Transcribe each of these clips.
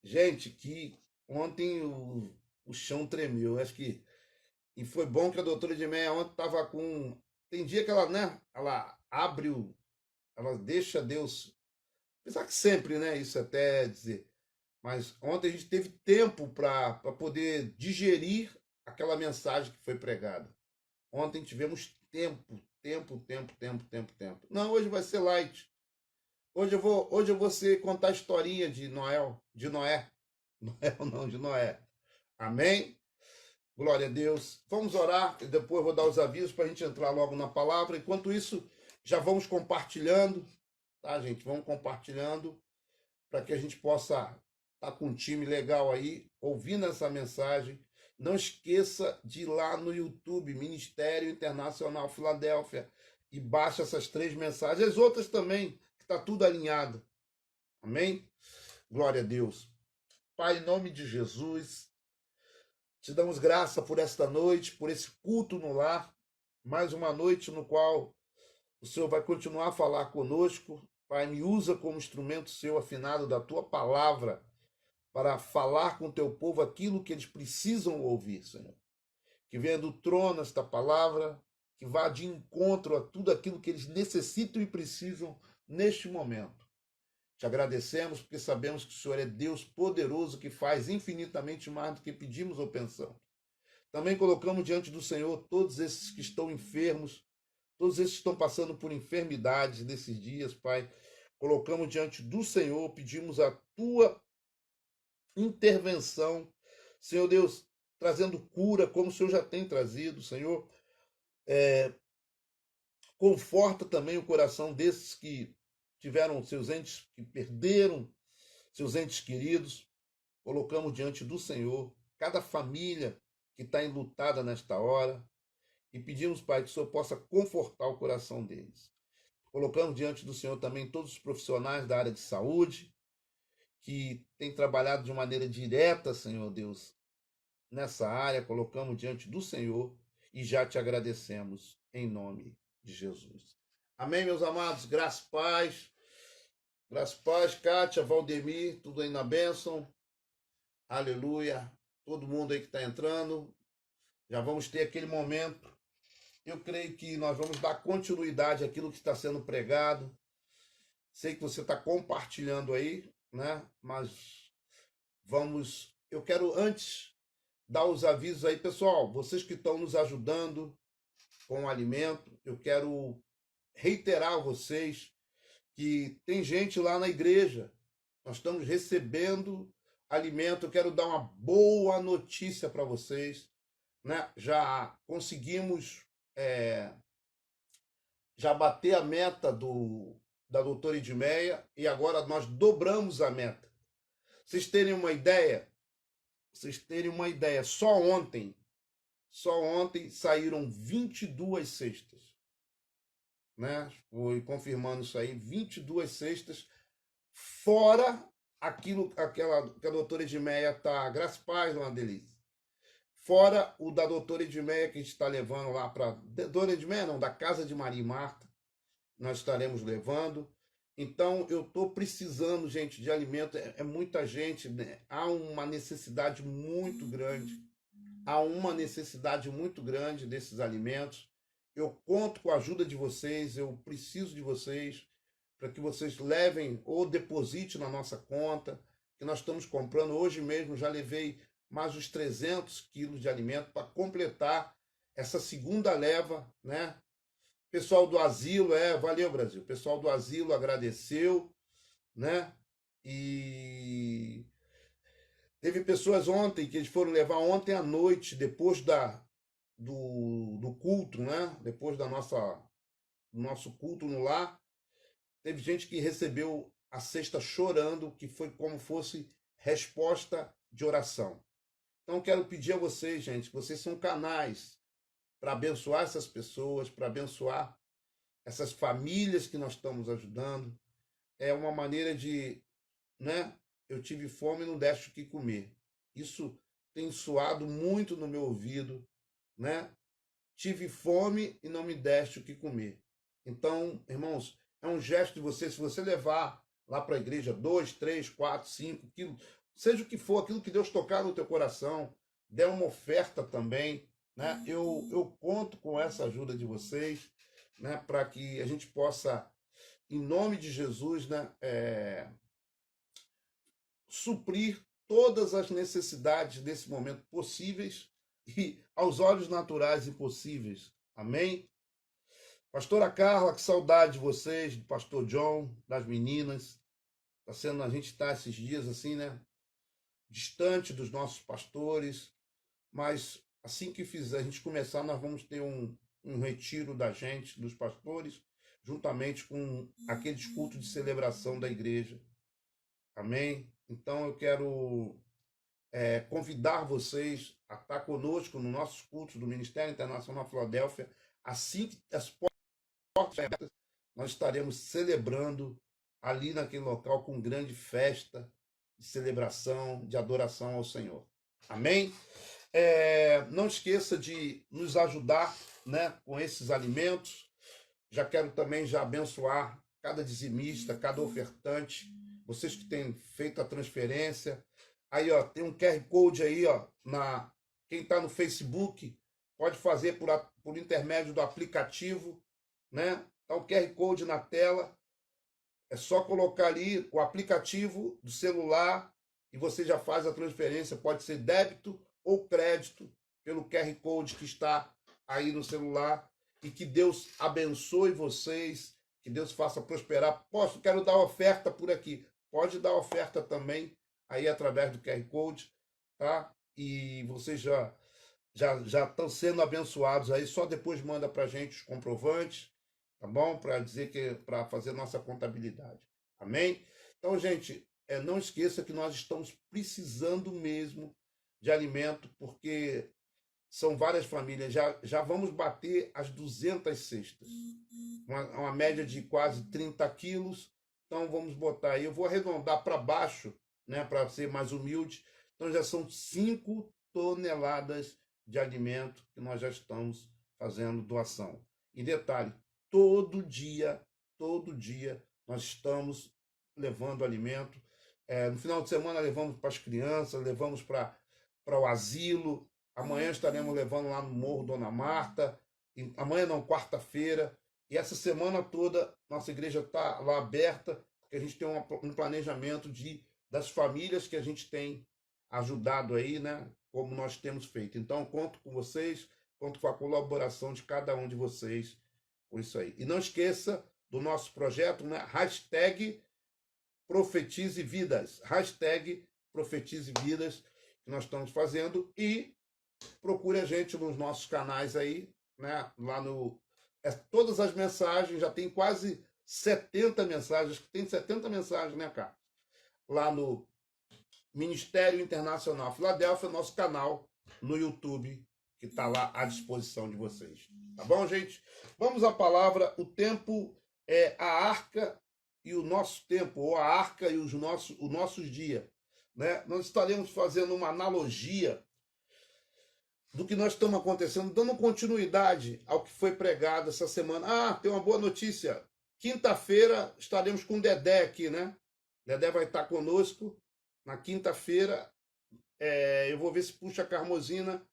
Gente, que ontem o chão tremeu. Acho que. E foi bom que a doutora Edmeia ontem estava com. Tem dia que ela, né? Ela abre o. Ela deixa Deus. Apesar que sempre, né? Isso até dizer. Mas ontem a gente teve tempo para poder digerir aquela mensagem que foi pregada. Ontem tivemos tempo. Não, hoje vai ser light. Hoje eu vou contar a historinha de Noel, de Noé. Noel não, de Noé. Amém? Glória a Deus. Vamos orar e depois eu vou dar os avisos para a gente entrar logo na palavra. Enquanto isso, já vamos compartilhando, tá, gente? Vamos compartilhando para que a gente possa estar com um time legal aí, ouvindo essa mensagem. Não esqueça de ir lá no YouTube, Ministério Internacional Filadélfia, e baixa essas 3 mensagens. As outras também, que está tudo alinhado. Amém? Glória a Deus. Pai, em nome de Jesus, te damos graça por esta noite, por esse culto no lar, mais uma noite no qual o Senhor vai continuar a falar conosco. Pai, me usa como instrumento seu afinado da tua palavra para falar com o teu povo aquilo que eles precisam ouvir, Senhor. Que venha do trono esta palavra, que vá de encontro a tudo aquilo que eles necessitam e precisam neste momento. Te agradecemos porque sabemos que o Senhor é Deus poderoso que faz infinitamente mais do que pedimos ou pensamos. Também colocamos diante do Senhor todos esses que estão enfermos, todos esses que estão passando por enfermidades nesses dias, Pai. Colocamos diante do Senhor, pedimos a tua intervenção, Senhor Deus, trazendo cura, como o Senhor já tem trazido, Senhor. Conforta também o coração desses que tiveram seus entes, que perderam seus entes queridos. Colocamos diante do Senhor cada família que está enlutada nesta hora e pedimos, Pai, que o Senhor possa confortar o coração deles. Colocamos diante do Senhor também todos os profissionais da área de saúde que têm trabalhado de maneira direta, Senhor Deus, nessa área. Colocamos diante do Senhor e já te agradecemos em nome de Jesus. Amém, meus amados? Graças, paz, Kátia, Valdemir, tudo aí na bênção. Aleluia. Todo mundo aí que está entrando. Já vamos ter aquele momento. Eu creio que nós vamos dar continuidade àquilo que está sendo pregado. Sei que você está compartilhando aí, né? Mas vamos. Eu quero antes dar os avisos aí, pessoal. Vocês que estão nos ajudando com o alimento, eu quero reiterar a vocês que tem gente lá na igreja. Nós estamos recebendo alimento. Eu quero dar uma boa notícia para vocês, né? Já conseguimos já bater a meta da doutora Edmeia e agora nós dobramos a meta. Vocês terem uma ideia, só ontem saíram 22 cestas, né? Foi confirmando isso aí, 22 cestas, fora aquela que a doutora Edmeia está, graças a paz, dona Delícia. Fora o da doutora Edmeia que a gente está levando lá para. Doutora Edmeia não, da Casa de Maria e Marta, nós estaremos levando. Então, eu estou precisando, gente, de alimento. É muita gente, né? Há uma necessidade muito grande. Há uma necessidade muito grande desses alimentos. Eu conto com a ajuda de vocês, eu preciso de vocês para que vocês levem ou depositem na nossa conta, que nós estamos comprando. Hoje mesmo já levei mais uns 300 quilos de alimento para completar essa segunda leva, né? Pessoal do asilo, valeu, Brasil. O pessoal do asilo agradeceu, né? E teve pessoas ontem que eles foram levar ontem à noite, depois do culto, né? Depois do nosso culto no lar, teve gente que recebeu a cesta chorando, que foi como fosse resposta de oração. Então quero pedir a vocês, gente, que vocês são canais para abençoar essas pessoas, para abençoar essas famílias que nós estamos ajudando. É uma maneira de, né? Eu tive fome e não deste o que comer. Isso tem soado muito no meu ouvido, né? Tive fome e não me deste o que comer. Então, irmãos, é um gesto de você, se você levar lá para a igreja 2, 3, 4, 5 quilos, seja o que for, aquilo que Deus tocar no teu coração, dê uma oferta também, né? Eu conto com essa ajuda de vocês, né? Para que a gente possa, em nome de Jesus, né? Suprir todas as necessidades desse momento possíveis e aos olhos naturais impossíveis. Amém? Pastora Carla, que saudade de vocês, do pastor John, das meninas. A gente está esses dias assim, né? Distante dos nossos pastores, mas assim que fizer, a gente começar, nós vamos ter um retiro da gente, dos pastores, juntamente com aqueles cultos de celebração da igreja. Amém? Então eu quero convidar vocês a estar conosco nos nossos cultos do Ministério Internacional Filadélfia. Assim que as portas abertas, nós estaremos celebrando ali naquele local com grande festa de celebração, de adoração ao Senhor. Amém? Não esqueça de nos ajudar, né, com esses alimentos. Já quero também já abençoar cada dizimista, cada ofertante, vocês que têm feito a transferência. Aí, ó, tem um QR Code aí, ó, quem está no Facebook pode fazer por intermédio do aplicativo, né? Tá o QR Code na tela. É só colocar ali o aplicativo do celular e você já faz a transferência. Pode ser débito ou crédito pelo QR Code que está aí no celular. E que Deus abençoe vocês, que Deus faça prosperar. Quero dar oferta por aqui. Pode dar oferta também aí através do QR Code, tá? E vocês já estão sendo abençoados aí. Só depois manda para a gente os comprovantes, tá bom? Para dizer para fazer nossa contabilidade. Amém? Então, gente, não esqueça que nós estamos precisando mesmo de alimento, porque são várias famílias. Já vamos bater as 200 cestas. Uma média de quase 30 quilos. Então, vamos botar aí. Eu vou arredondar para baixo, né, para ser mais humilde. Então, já são 5 toneladas de alimento que nós já estamos fazendo doação. E detalhe, todo dia, nós estamos levando alimento. No final de semana, levamos para as crianças, levamos para o asilo. Amanhã estaremos levando lá no Morro Dona Marta. Amanhã não, quarta-feira. E essa semana toda, nossa igreja está lá aberta, porque a gente tem um planejamento das famílias que a gente tem ajudado aí, né? Como nós temos feito. Então, conto com vocês, conto com a colaboração de cada um de vocês por isso aí. E não esqueça do nosso projeto, né? Hashtag Profetize Vidas. Hashtag Profetize Vidas, que nós estamos fazendo. E procure a gente nos nossos canais aí, né? Lá no... todas as mensagens, já tem quase 70 mensagens, tem 70 mensagens, né, cara? Lá no Ministério Internacional Filadélfia, nosso canal no YouTube, que está lá à disposição de vocês. Tá bom, gente? Vamos à palavra. O tempo é a arca e o nosso tempo, ou a arca e os nossos dias. Né? Nós estaremos fazendo uma analogia do que nós estamos acontecendo, dando continuidade ao que foi pregado essa semana. Tem uma boa notícia. Quinta-feira estaremos com o Dedé aqui, né? Dedé vai estar conosco na quinta-feira. Eu vou ver se puxa a Carmozina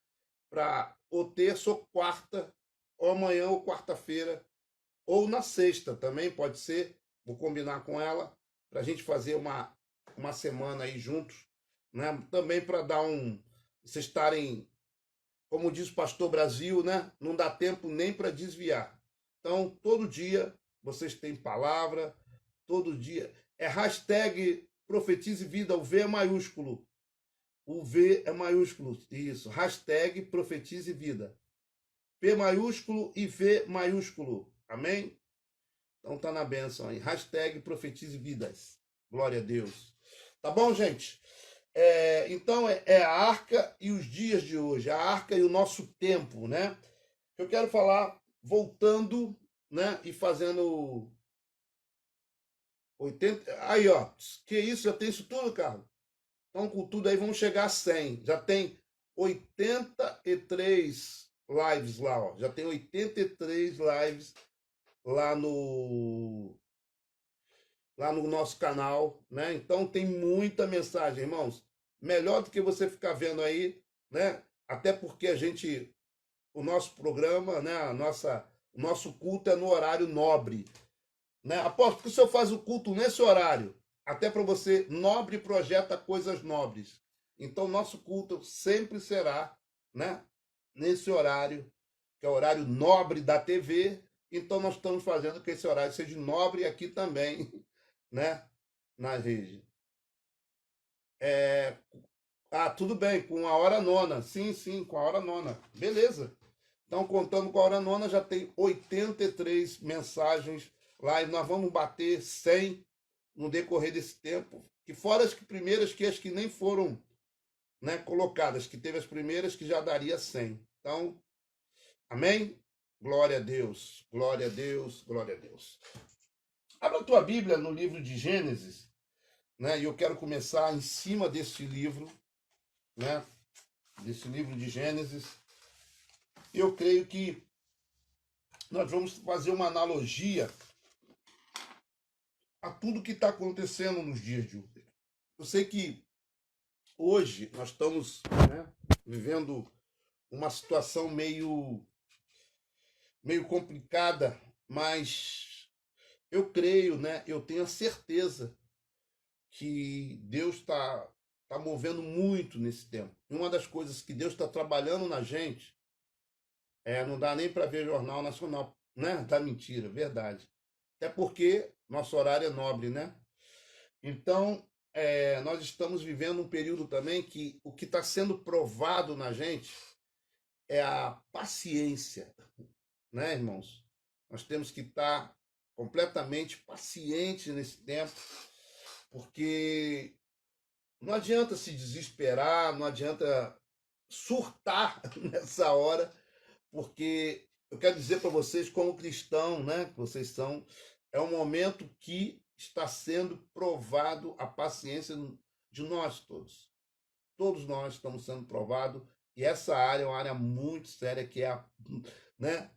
para ou terça ou quarta, ou amanhã ou quarta-feira, ou na sexta também, pode ser. Vou combinar com ela para a gente fazer uma semana aí juntos, né? Também para dar vocês estarem, como diz o pastor Brasil, né? Não dá tempo nem para desviar. Então, todo dia vocês têm palavra, todo dia. Hashtag Profetize Vida, o V é maiúsculo. O V é maiúsculo, isso. Hashtag Profetize Vida. P maiúsculo e V maiúsculo. Amém? Então tá na bênção aí. Hashtag Profetize Vidas. Glória a Deus. Tá bom, gente? Então é a arca e os dias de hoje, a arca e o nosso tempo, né? Eu quero falar voltando, né? E fazendo 80. Aí, ó, que isso? Já tem isso tudo, Carlos? Então, com tudo aí, vamos chegar a 100. Já tem 83 lives lá, ó. Já tem 83 lives lá no nosso canal, né? Então tem muita mensagem, irmãos. melhor do que você ficar vendo aí, né? Até porque o nosso programa, né? O nosso culto é no horário nobre, né? Apóstolo, que o senhor faz o culto nesse horário? Até para você, nobre projeta coisas nobres. Então, nosso culto sempre será, né? Nesse horário, que é o horário nobre da TV. Então, nós estamos fazendo que esse horário seja nobre aqui também, né? Na rede. Tudo bem, com a hora nona. Sim, sim, com a hora nona. Beleza. Então, contando com a hora nona, já tem 83 mensagens lá e nós vamos bater 100 no decorrer desse tempo. Que fora as primeiras, que as que nem foram, né, colocadas, que teve as primeiras que já daria 100. Então, amém? Glória a Deus, glória a Deus, glória a Deus. Abra a tua Bíblia no livro de Gênesis, né? E eu quero começar em cima desse livro, né? Desse livro de Gênesis. Eu creio que nós vamos fazer uma analogia a tudo que está acontecendo nos dias de hoje. Eu sei que hoje nós estamos, né, vivendo uma situação meio complicada, mas eu creio, né, eu tenho a certeza que Deus tá movendo muito nesse tempo. E uma das coisas que Deus está trabalhando na gente não dá nem para ver Jornal Nacional, né? Tá mentira, verdade. Até porque nosso horário é nobre, né? Então, nós estamos vivendo um período também que o que está sendo provado na gente é a paciência, né, irmãos? Nós temos que estar completamente pacientes nesse tempo, porque não adianta se desesperar, não adianta surtar nessa hora, porque eu quero dizer para vocês, como cristão, né, que vocês são, é um momento que está sendo provado a paciência de nós todos. Todos nós estamos sendo provados, e essa área é uma área muito séria, que é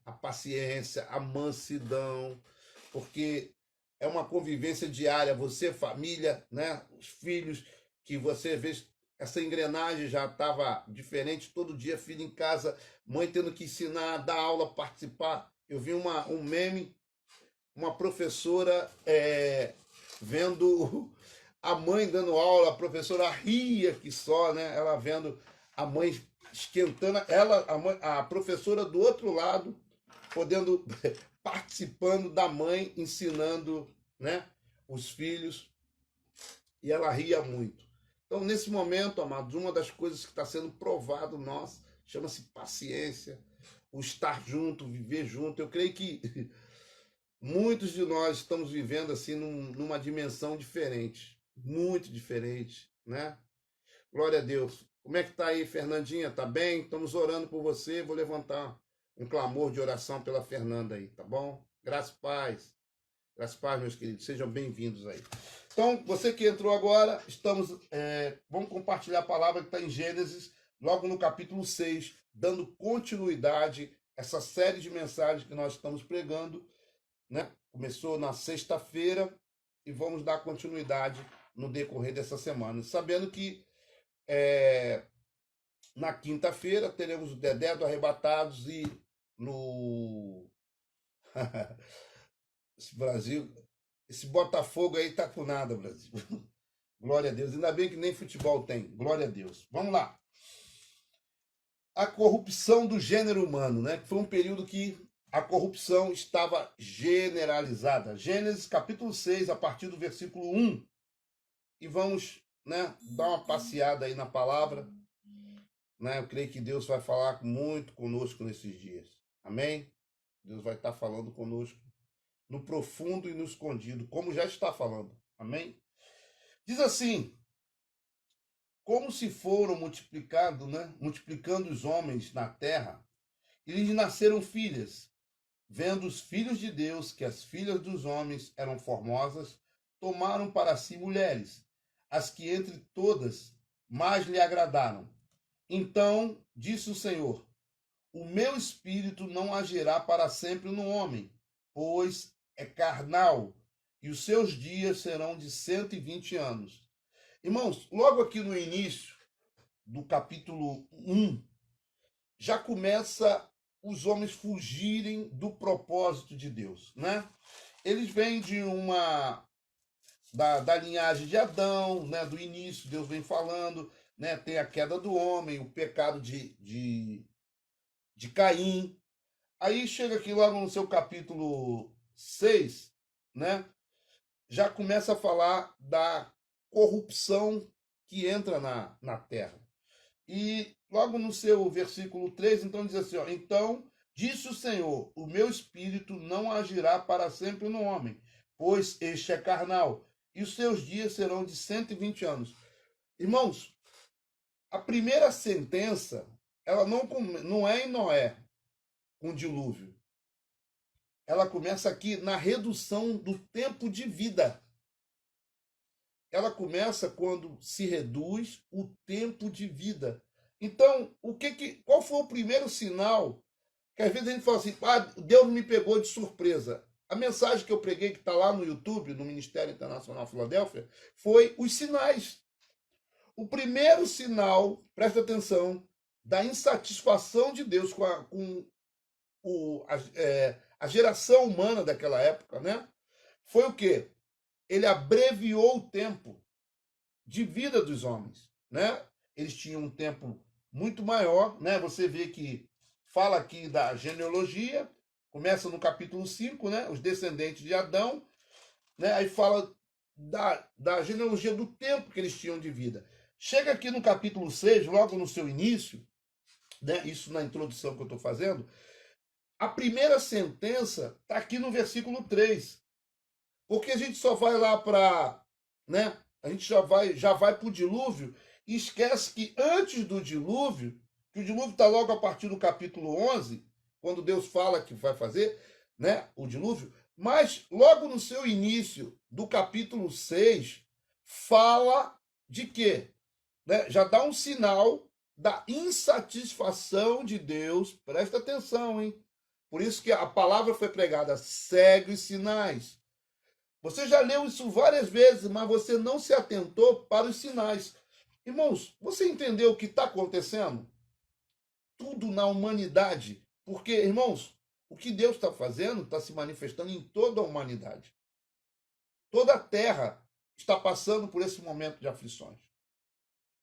a paciência, a mansidão, porque é uma convivência diária, você, família, né, os filhos, que você vê, essa engrenagem já estava diferente, todo dia filho em casa, mãe tendo que ensinar, dar aula, participar. Eu vi um meme, uma professora vendo a mãe dando aula, a professora ria que só, né? Ela vendo a mãe esquentando, a professora do outro lado, podendo participando da mãe, ensinando, né, os filhos, e ela ria muito. Então, nesse momento, amados, uma das coisas que está sendo provado nós chama-se paciência, o estar junto, viver junto. Eu creio que muitos de nós estamos vivendo assim numa dimensão diferente, muito diferente, né? Glória a Deus. Como é que tá aí, Fernandinha? Tá bem? Estamos orando por você. Vou levantar um clamor de oração pela Fernanda aí, tá bom? Graças e paz. Graças e paz, meus queridos. Sejam bem-vindos aí. Então, você que entrou agora, vamos compartilhar a palavra que está em Gênesis, logo no capítulo 6, dando continuidade a essa série de mensagens que nós estamos pregando, né? Começou na sexta-feira e vamos dar continuidade no decorrer dessa semana. Sabendo que na quinta-feira teremos o Dedé do Arrebatados e no esse Brasil, esse Botafogo aí tá com nada, Brasil. Glória a Deus. Ainda bem que nem futebol tem. Glória a Deus. Vamos lá. A corrupção do gênero humano, né? Foi um período que a corrupção estava generalizada. Gênesis capítulo 6, a partir do versículo 1. E vamos, né, dar uma passeada aí na palavra. Né? Eu creio que Deus vai falar muito conosco nesses dias. Amém? Deus vai estar falando conosco no profundo e no escondido, como já está falando. Amém? Diz assim: como se foram multiplicando os homens na terra, e lhes nasceram filhas. Vendo os filhos de Deus que as filhas dos homens eram formosas, tomaram para si mulheres, as que entre todas mais lhe agradaram. Então disse o Senhor: o meu espírito não agirá para sempre no homem, pois é carnal, e os seus dias serão de 120 anos. Irmãos, logo aqui no início, do capítulo 1, já começa os homens fugirem do propósito de Deus, né? Eles vêm da linhagem de Adão, né? Do início, Deus vem falando, né? Tem a queda do homem, o pecado de Caim. Aí chega aqui logo no seu capítulo 6, né? Já começa a falar da corrupção que entra na terra. E logo no seu versículo 3, então diz assim, ó, então disse o Senhor, o meu espírito não agirá para sempre no homem, pois este é carnal, e os seus dias serão de 120 anos. Irmãos, a primeira sentença, ela não é em Noé, com o dilúvio. Ela começa aqui na redução do tempo de vida. Ela começa quando se reduz o tempo de vida. Então, qual foi o primeiro sinal? Que às vezes a gente fala assim, Deus me pegou de surpresa. A mensagem que eu preguei, que está lá no YouTube, no Ministério Internacional Filadélfia, foi os sinais. O primeiro sinal, presta atenção, da insatisfação de Deus com a geração humana daquela época, né? Foi o quê? Ele abreviou o tempo de vida dos homens, né? Eles tinham um tempo muito maior, né? Você vê que fala aqui da genealogia, começa no capítulo 5, né? Os descendentes de Adão, né? Aí fala da genealogia do tempo que eles tinham de vida. Chega aqui no capítulo 6, logo no seu início, né? Isso na introdução que eu estou fazendo, a primeira sentença está aqui no versículo 3. Porque a gente só vai lá para, né? A gente já vai para o dilúvio e esquece que antes do dilúvio, que o dilúvio está logo a partir do capítulo 11, quando Deus fala que vai fazer, né, o dilúvio, mas logo no seu início do capítulo 6, fala de quê? Né? Já dá um sinal da insatisfação de Deus. Presta atenção, hein? Por isso que a palavra foi pregada, segue os sinais. Você já leu isso várias vezes, mas você não se atentou para os sinais. Irmãos, você entendeu o que está acontecendo? Tudo na humanidade. Porque, irmãos, o que Deus está fazendo está se manifestando em toda a humanidade. Toda a terra está passando por esse momento de aflições.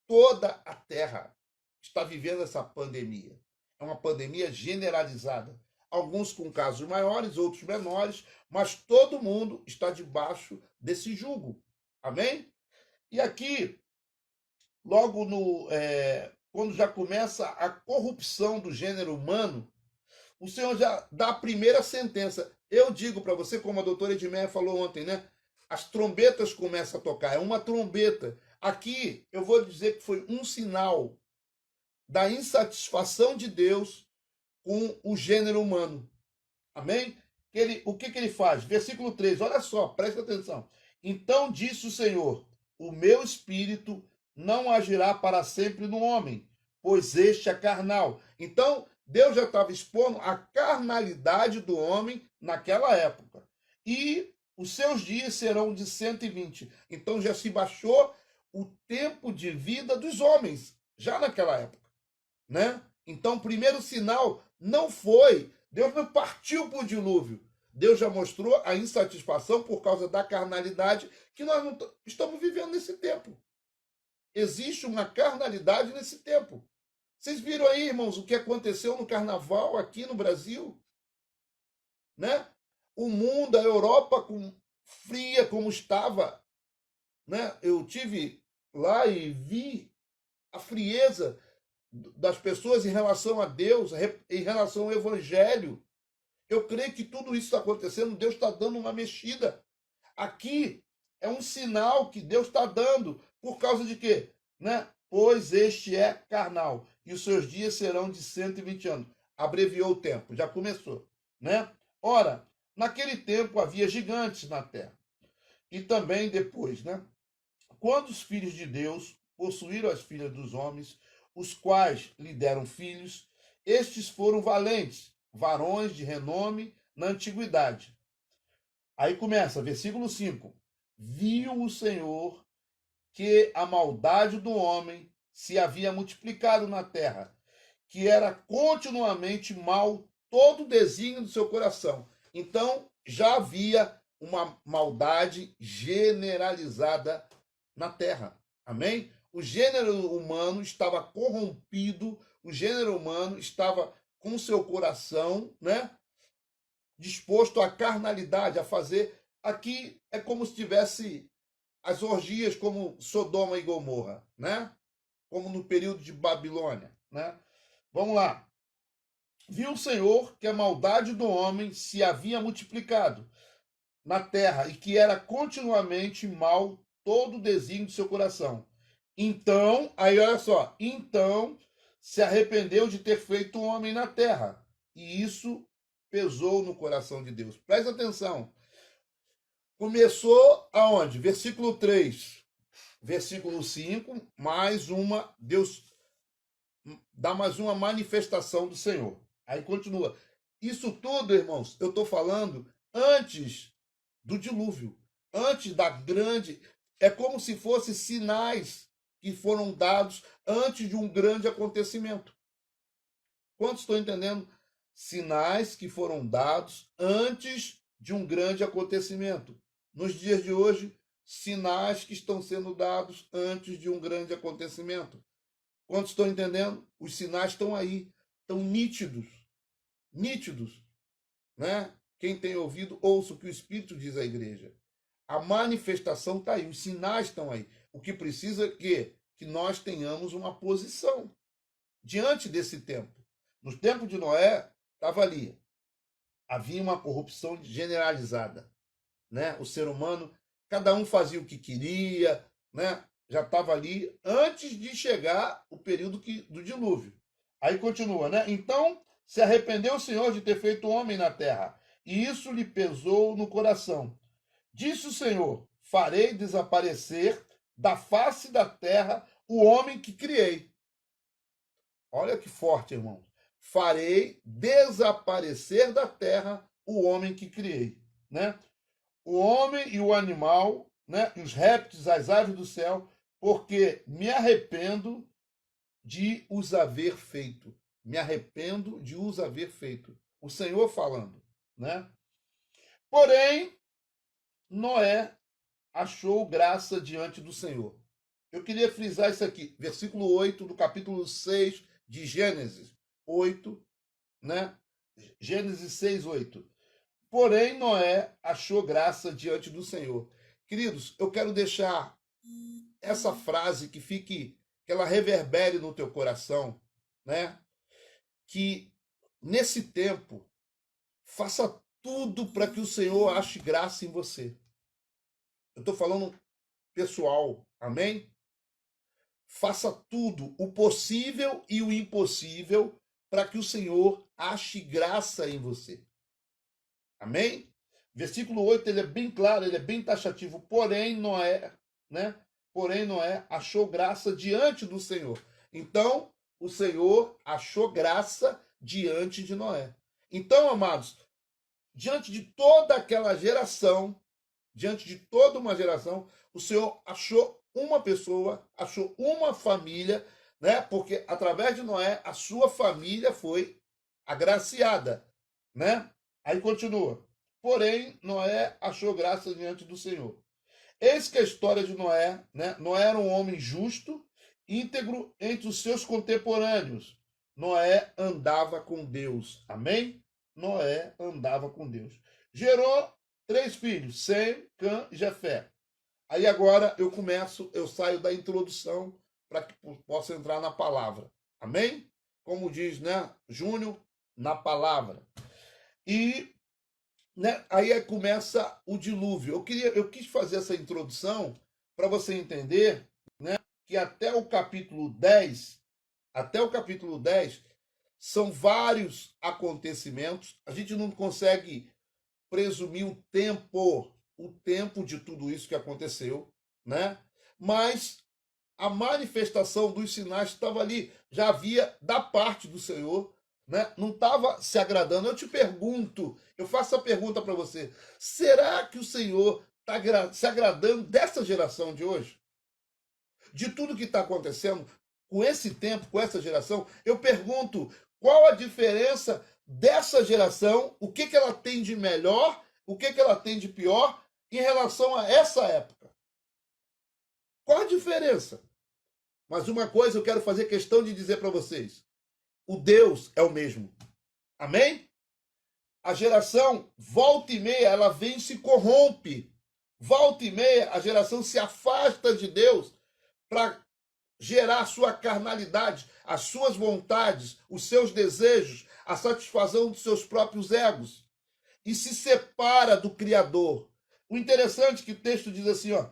Toda a terra está vivendo essa pandemia. É uma pandemia generalizada. Alguns com casos maiores, outros menores, mas todo mundo está debaixo desse jugo. Amém? E aqui, logo quando já começa a corrupção do gênero humano, o Senhor já dá a primeira sentença. Eu digo para você, como a doutora Edmeia falou ontem, né? As trombetas começam a tocar, é uma trombeta. Aqui eu vou dizer que foi um sinal da insatisfação de Deus com o gênero humano. Amém? O que ele faz? Versículo 3, olha só, presta atenção. Então disse o Senhor, o meu espírito não agirá para sempre no homem, pois este é carnal. Então, Deus já estava expondo a carnalidade do homem naquela época. E os seus dias serão de 120. Então já se baixou o tempo de vida dos homens, já naquela época. Né? Então, o primeiro sinal não foi, Deus não partiu para o dilúvio. Deus já mostrou a insatisfação por causa da carnalidade que nós não estamos vivendo nesse tempo. Existe uma carnalidade nesse tempo. Vocês viram aí, irmãos, o que aconteceu no carnaval aqui no Brasil? Né? O mundo, a Europa fria como estava. Né? Eu tive lá e vi a frieza das pessoas em relação a Deus, em relação ao Evangelho. Eu creio que tudo isso está acontecendo, Deus está dando uma mexida. Aqui é um sinal que Deus está dando. Por causa de quê? Né? Pois este é carnal, e os seus dias serão de 120 anos. Abreviou o tempo, já começou. Né? Ora, naquele tempo havia gigantes na terra. E também depois, né? Quando os filhos de Deus possuíram as filhas dos homens, os quais lhe deram filhos, estes foram valentes, varões de renome na antiguidade. Aí começa, versículo 5. Viu o Senhor que a maldade do homem se havia multiplicado na terra, que era continuamente mal todo o desígnio do seu coração. Então, já havia uma maldade generalizada na terra. Amém? O gênero humano estava corrompido, o gênero humano estava com seu coração, né, disposto à carnalidade, a fazer. Aqui é como se tivesse as orgias como Sodoma e Gomorra, né? Como no período de Babilônia, né? Vamos lá. Viu o Senhor que a maldade do homem se havia multiplicado na terra e que era continuamente mal todo o desígnio do seu coração. Então, aí olha só, então se arrependeu de ter feito o homem na terra, e isso pesou no coração de Deus. Presta atenção. Começou aonde? Versículo 3. Versículo 5, mais uma, Deus dá mais uma manifestação do Senhor. Aí continua. Isso tudo, irmãos, eu estou falando antes do dilúvio, antes da grande. É como se fossem sinais que foram dados antes de um grande acontecimento. Quantos estão entendendo? Sinais que foram dados antes de um grande acontecimento. Nos dias de hoje, sinais que estão sendo dados antes de um grande acontecimento. Quantos estão entendendo? Os sinais estão aí, estão nítidos. Nítidos. Né? Quem tem ouvido, ouça o que o Espírito diz à igreja. A manifestação está aí, os sinais estão aí. O que precisa é que nós tenhamos uma posição diante desse tempo. No tempo de Noé, estava ali. Havia uma corrupção generalizada. Né? O ser humano, cada um fazia o que queria, né? Já estava ali antes de chegar o período do dilúvio. Aí continua, né? Então se arrependeu o Senhor de ter feito o homem na terra, e isso lhe pesou no coração. Disse o Senhor: farei desaparecer da face da terra o homem que criei. Olha que forte, irmão. Farei desaparecer da terra o homem que criei, né? O homem e o animal, né? E os répteis, as aves do céu, porque me arrependo de os haver feito. Me arrependo de os haver feito. O Senhor falando, né? Porém, Noé achou graça diante do Senhor. Eu queria frisar isso aqui, versículo 8 do capítulo 6 de Gênesis 8, né? Gênesis 6, 8. Porém, Noé achou graça diante do Senhor. Queridos, eu quero deixar essa frase que ela reverbere no teu coração, né? Que nesse tempo, faça tudo para que o Senhor ache graça em você. Eu estou falando pessoal, amém? Faça tudo, o possível e o impossível, para que o Senhor ache graça em você. Amém? Versículo 8, ele é bem claro, ele é bem taxativo. Porém, Noé, né? Porém, Noé achou graça diante do Senhor. Então, o Senhor achou graça diante de Noé. Então, amados, diante de toda aquela geração, diante de toda uma geração, o Senhor achou uma pessoa, achou uma família, né? Porque através de Noé, a sua família foi agraciada, né? Aí continua. Porém, Noé achou graça diante do Senhor. Eis que a história de Noé, né? Noé era um homem justo, íntegro entre os seus contemporâneos. Noé andava com Deus. Amém? Noé andava com Deus. Gerou 3 filhos, Sem, Cã e Jefé. Aí agora eu saio da introdução para que possa entrar na palavra. Amém? Como diz, né, Júnior, na palavra. E, né, aí começa o dilúvio. Eu quis fazer essa introdução para você entender, né, que até o capítulo 10, são vários acontecimentos. A gente não consegue presumir o tempo de tudo isso que aconteceu, né? Mas a manifestação dos sinais estava ali, já havia da parte do Senhor, né? Não estava se agradando. Eu te pergunto, eu faço a pergunta para você: será que o Senhor está se agradando dessa geração de hoje? De tudo que está acontecendo? com esse tempo, com essa geração, eu pergunto qual a diferença dessa geração, o que ela tem de melhor, o que ela tem de pior em relação a essa época. Qual a diferença? Mas uma coisa eu quero fazer questão de dizer para vocês. O Deus é o mesmo. Amém? A geração, volta e meia, ela vem e se corrompe. Volta e meia, a geração se afasta de Deus para gerar a sua carnalidade, as suas vontades, os seus desejos, a satisfação dos seus próprios egos. E se separa do Criador. O interessante é que o texto diz assim, ó,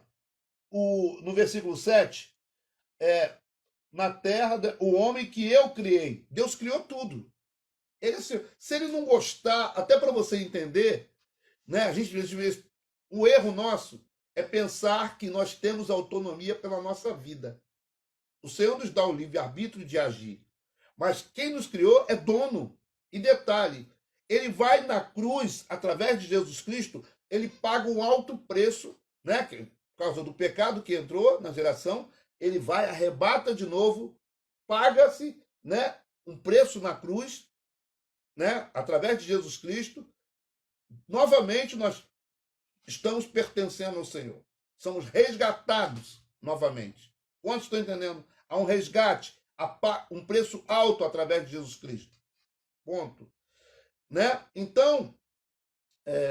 no versículo 7, na terra, o homem que eu criei. Deus criou tudo. Se ele não gostar, até para você entender, né, a gente vê o erro nosso é pensar que nós temos autonomia pela nossa vida. O Senhor nos dá o livre-arbítrio de agir. Mas quem nos criou é dono. E detalhe, ele vai na cruz, através de Jesus Cristo, ele paga um alto preço, né, por causa do pecado que entrou na geração, ele vai, arrebata de novo, paga-se, né, um preço na cruz, né, através de Jesus Cristo. Novamente, nós estamos pertencendo ao Senhor. Somos resgatados novamente. Quantos estão entendendo? Há um resgate, um preço alto através de Jesus Cristo. Ponto. Né? Então,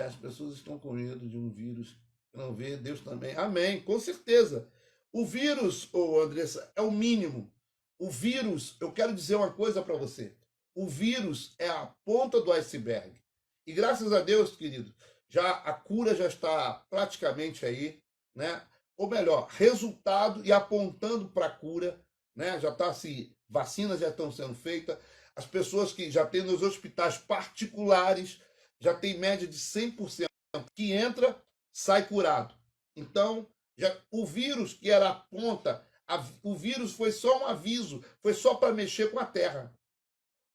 as pessoas estão com medo de um vírus. Não vê, Deus também. Amém, com certeza. O vírus, Andressa, é o mínimo. O vírus, eu quero dizer uma coisa para você. O vírus é a ponta do iceberg. E graças a Deus, querido, a cura já está praticamente aí, né? Ou melhor, resultado e apontando para a cura, né? Já está assim, vacinas já estão sendo feitas, as pessoas que já têm nos hospitais particulares já tem média de 100% que entra, sai curado. Então, o vírus que era a ponta, o vírus foi só um aviso, foi só para mexer com a Terra.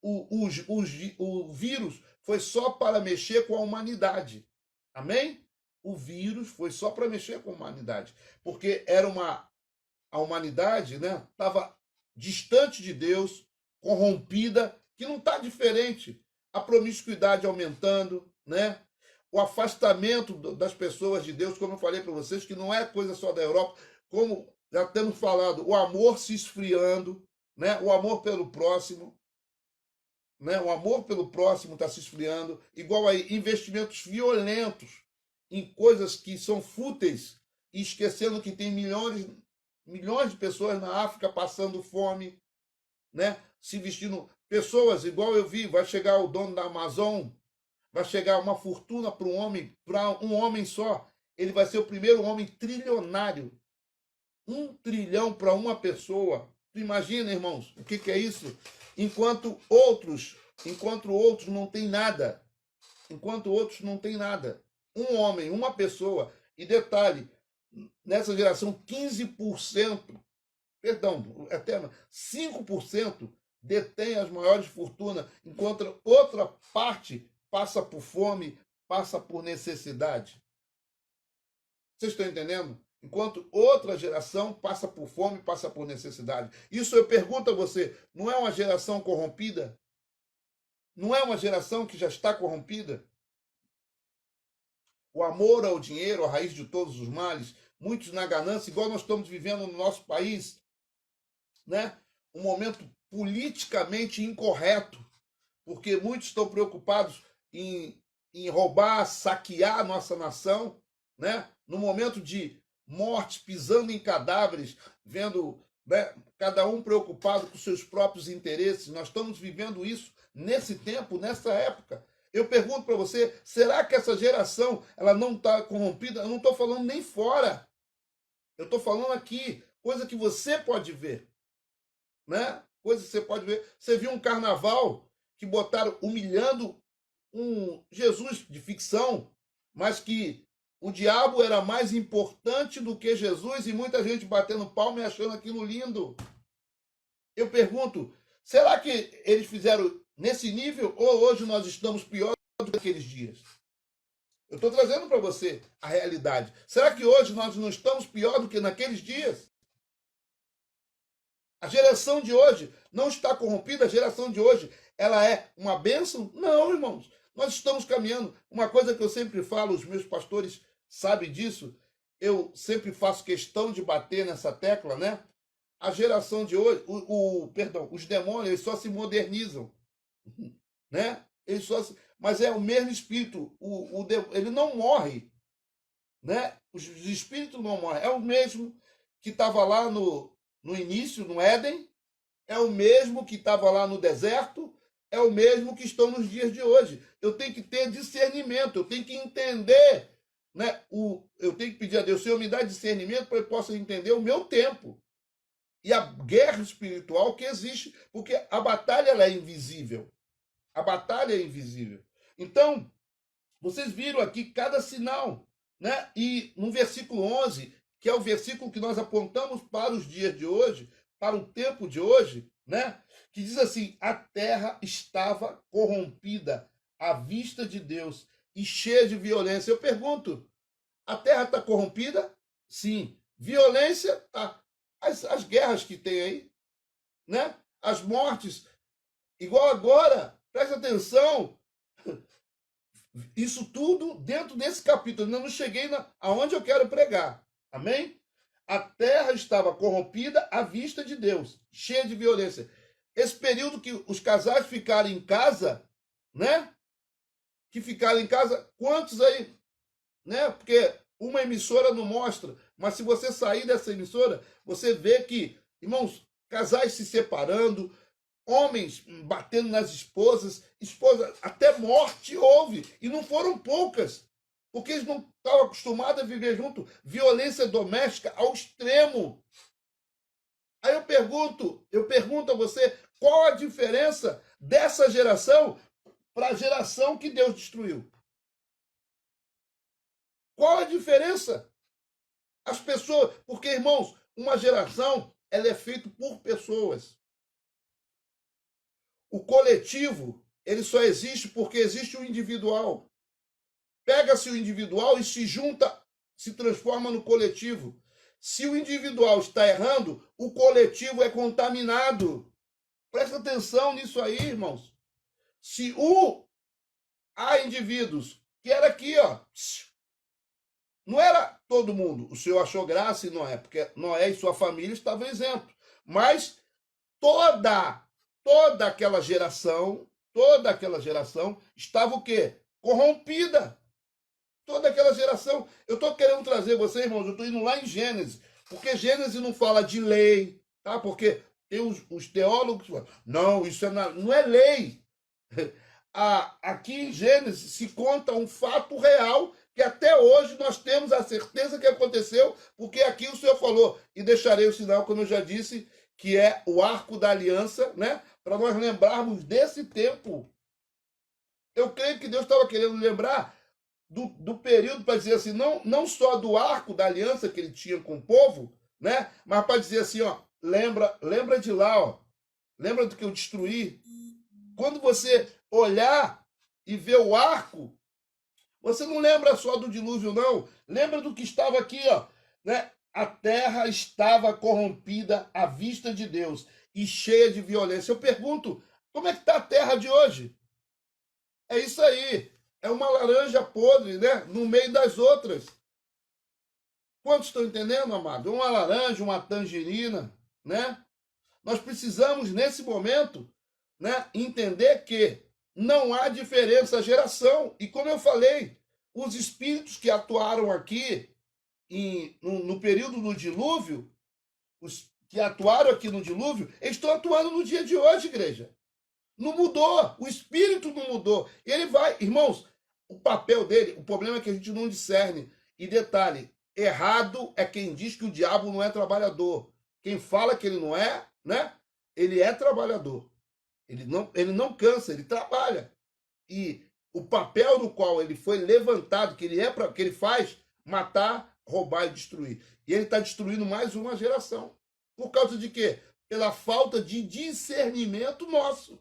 O vírus foi só para mexer com a humanidade. Amém? O vírus foi só para mexer com a humanidade. Porque a humanidade, né, estava distante de Deus, corrompida, que não está diferente. A promiscuidade aumentando, né? O afastamento das pessoas de Deus, como eu falei para vocês, que não é coisa só da Europa, como já temos falado, o amor se esfriando, né? O amor pelo próximo. Né? O amor pelo próximo está se esfriando, igual a investimentos violentos em coisas que são fúteis, e esquecendo que tem milhões de pessoas na África passando fome, né? Se vestindo. Pessoas, igual eu vi, vai chegar o dono da Amazon, vai chegar uma fortuna para um homem só. Ele vai ser o primeiro homem trilionário. 1 trilhão para uma pessoa. Tu imagina, irmãos, o que é isso? Enquanto outros não têm nada. Enquanto outros não têm nada. Um homem, uma pessoa. E detalhe, nessa geração, 15%, perdão, até 5% detém as maiores fortunas, enquanto outra parte passa por fome, passa por necessidade. Vocês estão entendendo? Enquanto outra geração passa por fome, passa por necessidade. Isso eu pergunto a você, não é uma geração corrompida? Não é uma geração que já está corrompida? O amor ao dinheiro, a raiz de todos os males, muitos na ganância, igual nós estamos vivendo no nosso país, né? Um momento politicamente incorreto, porque muitos estão preocupados em roubar, saquear a nossa nação, né? No momento de mortes, pisando em cadáveres, vendo, né, cada um preocupado com seus próprios interesses. Nós estamos vivendo isso nesse tempo, nessa época. Eu pergunto para você, será que essa geração ela não está corrompida? Eu não estou falando nem fora. Eu estou falando aqui, coisa que você pode ver. Né? Coisa que você pode ver. Você viu um carnaval que botaram humilhando um Jesus de ficção, mas que o diabo era mais importante do que Jesus e muita gente batendo palma e achando aquilo lindo. Eu pergunto, será que eles fizeram nesse nível ou hoje nós estamos pior do que aqueles dias? Eu estou trazendo para você a realidade. Será que hoje nós não estamos pior do que naqueles dias? A geração de hoje não está corrompida, a geração de hoje, ela é uma bênção? Não, irmãos. Nós estamos caminhando. Uma coisa que eu sempre falo, os meus pastores sabem disso, eu sempre faço questão de bater nessa tecla, né? A geração de hoje, perdão, os demônios, eles só se modernizam, né? Eles só se, mas é o mesmo espírito, ele não morre, né? Os espíritos não morrem. É o mesmo que estava lá no início, no Éden, é o mesmo que estava lá no deserto, é o mesmo que estão nos dias de hoje. Eu tenho que ter discernimento, eu tenho que entender, né? Eu tenho que pedir a Deus, Senhor, me dá discernimento para eu possa entender o meu tempo. E a guerra espiritual que existe, porque a batalha ela é invisível. A batalha é invisível. Então, vocês viram aqui cada sinal, né? E no versículo 11, que é o versículo que nós apontamos para os dias de hoje, para o tempo de hoje, né? Que diz assim: a terra estava corrompida à vista de Deus e cheia de violência. Eu pergunto, a terra está corrompida? Sim. Violência? Tá. As guerras que tem aí, né? As mortes, igual agora, presta atenção, isso tudo dentro desse capítulo. Ainda não cheguei aonde eu quero pregar. Amém? A terra estava corrompida à vista de Deus, cheia de violência. Esse período que os casais ficaram em casa, né? Que ficaram em casa, quantos aí, né? Porque uma emissora não mostra, mas se você sair dessa emissora, você vê que, irmãos, casais se separando, homens batendo nas esposas, até morte houve, e não foram poucas, porque eles não estavam acostumados a viver junto. Violência doméstica ao extremo. Aí eu pergunto a você, qual a diferença dessa geração para a geração que Deus destruiu? Qual a diferença? As pessoas, porque, irmãos, uma geração ela é feita por pessoas. O coletivo, ele só existe porque existe o individual. Pega-se o individual e se junta, se transforma no coletivo. Se o individual está errando, o coletivo é contaminado. Presta atenção nisso aí, irmãos. Se há indivíduos que era aqui, ó, não era todo mundo. O Senhor achou graça e Noé, porque Noé e sua família estavam isentos. Mas toda aquela geração estava o quê? Corrompida. Toda aquela geração. Eu estou querendo trazer vocês, irmãos, eu estou indo lá em Gênesis, porque Gênesis não fala de lei, tá? Porque tem os teólogos que falam, não, isso não é lei. Aqui em Gênesis se conta um fato real que até hoje nós temos a certeza que aconteceu, porque aqui o Senhor falou, e deixarei o sinal, como eu já disse, que é o arco da aliança, né? Para nós lembrarmos desse tempo. Eu creio que Deus estava querendo lembrar do período para dizer assim, não só do arco da aliança que ele tinha com o povo, né? Mas para dizer assim, ó, lembra de lá, ó, lembra do que eu destruí. Quando você olhar e ver o arco, você não lembra só do dilúvio, não. Lembra do que estava aqui, ó, né? A terra estava corrompida à vista de Deus e cheia de violência. Eu pergunto, como é que está a terra de hoje? É isso aí. É uma laranja podre, né? No meio das outras. Quantos estão entendendo, amado? Uma laranja, uma tangerina, né? Nós precisamos, nesse momento, né, entender que não há diferença de geração. E como eu falei, os espíritos que atuaram aqui no período do dilúvio, os que atuaram aqui no dilúvio, eles estão atuando no dia de hoje, igreja. Não mudou, o espírito não mudou. Ele vai, irmãos, o papel dele, o problema é que a gente não discerne. E detalhe, errado é quem diz que o diabo não é trabalhador. Quem fala que ele não é, né? Ele é trabalhador. Ele não cansa, ele trabalha. E o papel no qual ele foi levantado, que ele faz, matar, roubar e destruir. E ele está destruindo mais uma geração. Por causa de quê? Pela falta de discernimento nosso.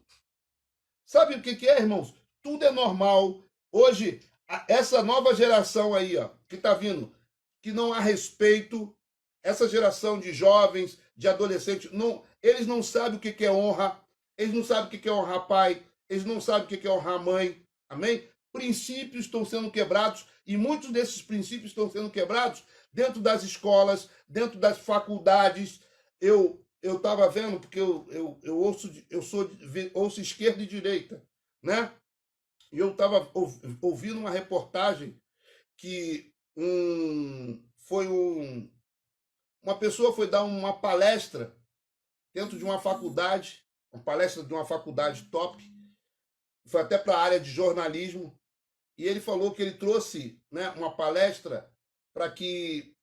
Sabe o que é, irmãos? Tudo é normal. Hoje, essa nova geração aí, ó, que está vindo, que não há respeito, essa geração de jovens, de adolescentes, não, Eles não sabem o que é honra, eles não sabem o que é honrar pai, eles não sabem o que é honrar mãe. Amém? Princípios estão sendo quebrados e muitos desses princípios estão sendo quebrados dentro das escolas, dentro das faculdades. Eu estava vendo, porque ouço esquerda e direita, né? E eu estava ouvindo uma reportagem que uma pessoa foi dar uma palestra dentro de uma faculdade, uma palestra de uma faculdade top, foi até para a área de jornalismo, e ele falou que ele trouxe, né, uma palestra para que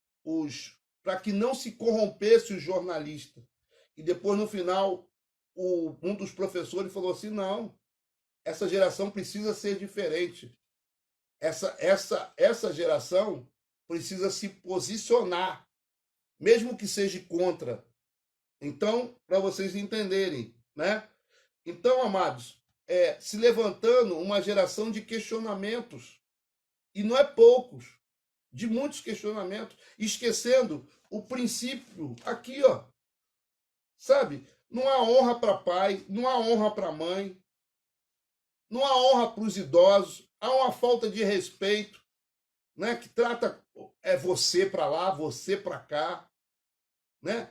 não se corrompesse o jornalista. E depois, no final, um dos professores falou assim, não, essa geração precisa ser diferente. Essa geração precisa se posicionar, mesmo que seja contra. Então, para vocês entenderem, né? Então, amados, se levantando uma geração de questionamentos, e não é poucos, de muitos questionamentos, esquecendo o princípio aqui, ó, sabe? Não há honra para pai, não há honra para mãe, não há honra para os idosos, há uma falta de respeito, né? Que trata você para lá, você para cá, né?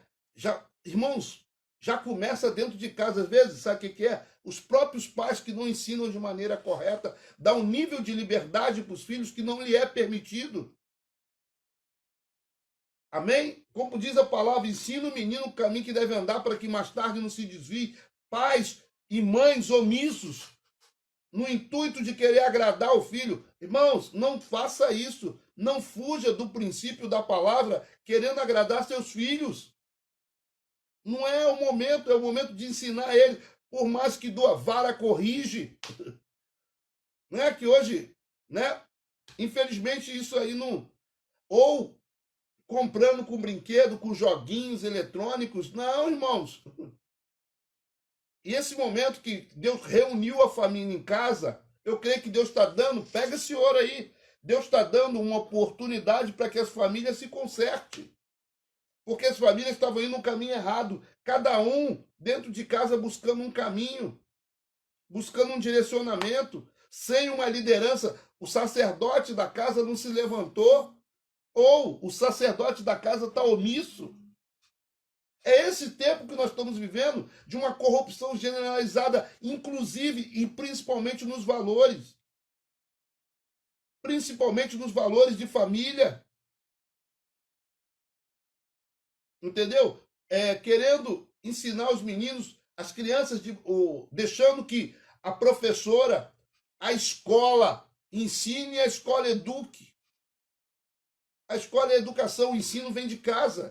Irmãos, já começa dentro de casa, às vezes, sabe o que é? Os próprios pais que não ensinam de maneira correta, dá um nível de liberdade para os filhos que não lhe é permitido. Amém? Como diz a palavra, ensina o menino o caminho que deve andar para que mais tarde não se desvie. Pais e mães omissos, no intuito de querer agradar o filho. Irmãos, não faça isso. Não fuja do princípio da palavra querendo agradar seus filhos. Não é o momento, é o momento de ensinar ele. Por mais que doa vara, corrige. Não é que hoje, né? Infelizmente, isso aí não... Ou comprando com brinquedo, com joguinhos eletrônicos. Não, irmãos. E esse momento que Deus reuniu a família em casa, eu creio que Deus está dando, pega esse ouro aí, Deus está dando uma oportunidade para que as famílias se consertem. Porque as famílias estavam indo no caminho errado, cada um dentro de casa buscando um caminho, buscando um direcionamento, sem uma liderança. O sacerdote da casa não se levantou, ou o sacerdote da casa está omisso. É esse tempo que nós estamos vivendo de uma corrupção generalizada, inclusive e principalmente nos valores. Principalmente nos valores de família. Entendeu? Querendo ensinar os meninos, as crianças, deixando que a professora, a escola ensine e a escola eduque. A escola é a educação, o ensino vem de casa.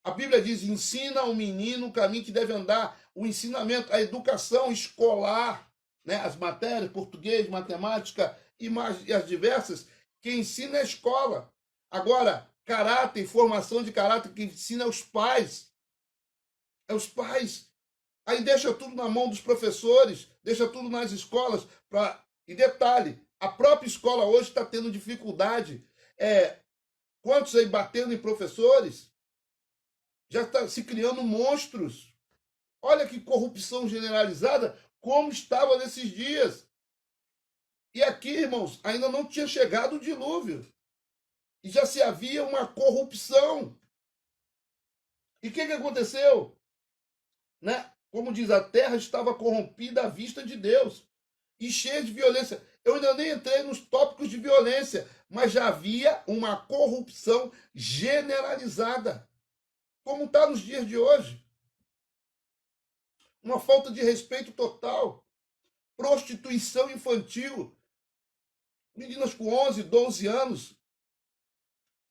A Bíblia diz, ensina ao menino o caminho que deve andar, o ensinamento, a educação escolar, né? As matérias, português, matemática e as diversas, que ensina é a escola. Agora, caráter, formação de caráter, que ensina é os pais. É os pais. Aí deixa tudo na mão dos professores, deixa tudo nas escolas. E detalhe, a própria escola hoje está tendo dificuldade. Quantos aí batendo em professores? Já está se criando monstros. Olha que corrupção generalizada, como estava nesses dias. E aqui, irmãos, ainda não tinha chegado o dilúvio. E já se havia uma corrupção. E o que aconteceu? Né? Como diz, a terra estava corrompida à vista de Deus. E cheia de violência. Eu ainda nem entrei nos tópicos de violência, mas já havia uma corrupção generalizada. Como está nos dias de hoje. Uma falta de respeito total. Prostituição infantil. Meninas com 11, 12 anos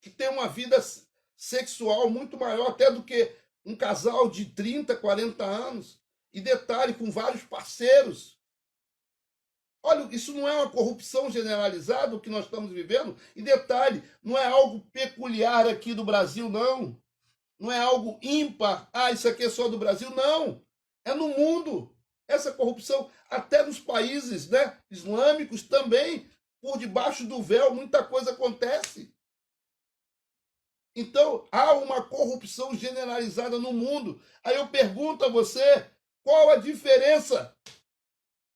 que têm uma vida sexual muito maior até do que um casal de 30, 40 anos. E detalhe, com vários parceiros. Olha, isso não é uma corrupção generalizada o que nós estamos vivendo? E detalhe, não é algo peculiar aqui do Brasil, não. Não é algo ímpar. Isso aqui é só do Brasil. Não. É no mundo. Essa corrupção, até nos países, né, islâmicos também, por debaixo do véu, muita coisa acontece. Então, há uma corrupção generalizada no mundo. Aí eu pergunto a você, qual a diferença?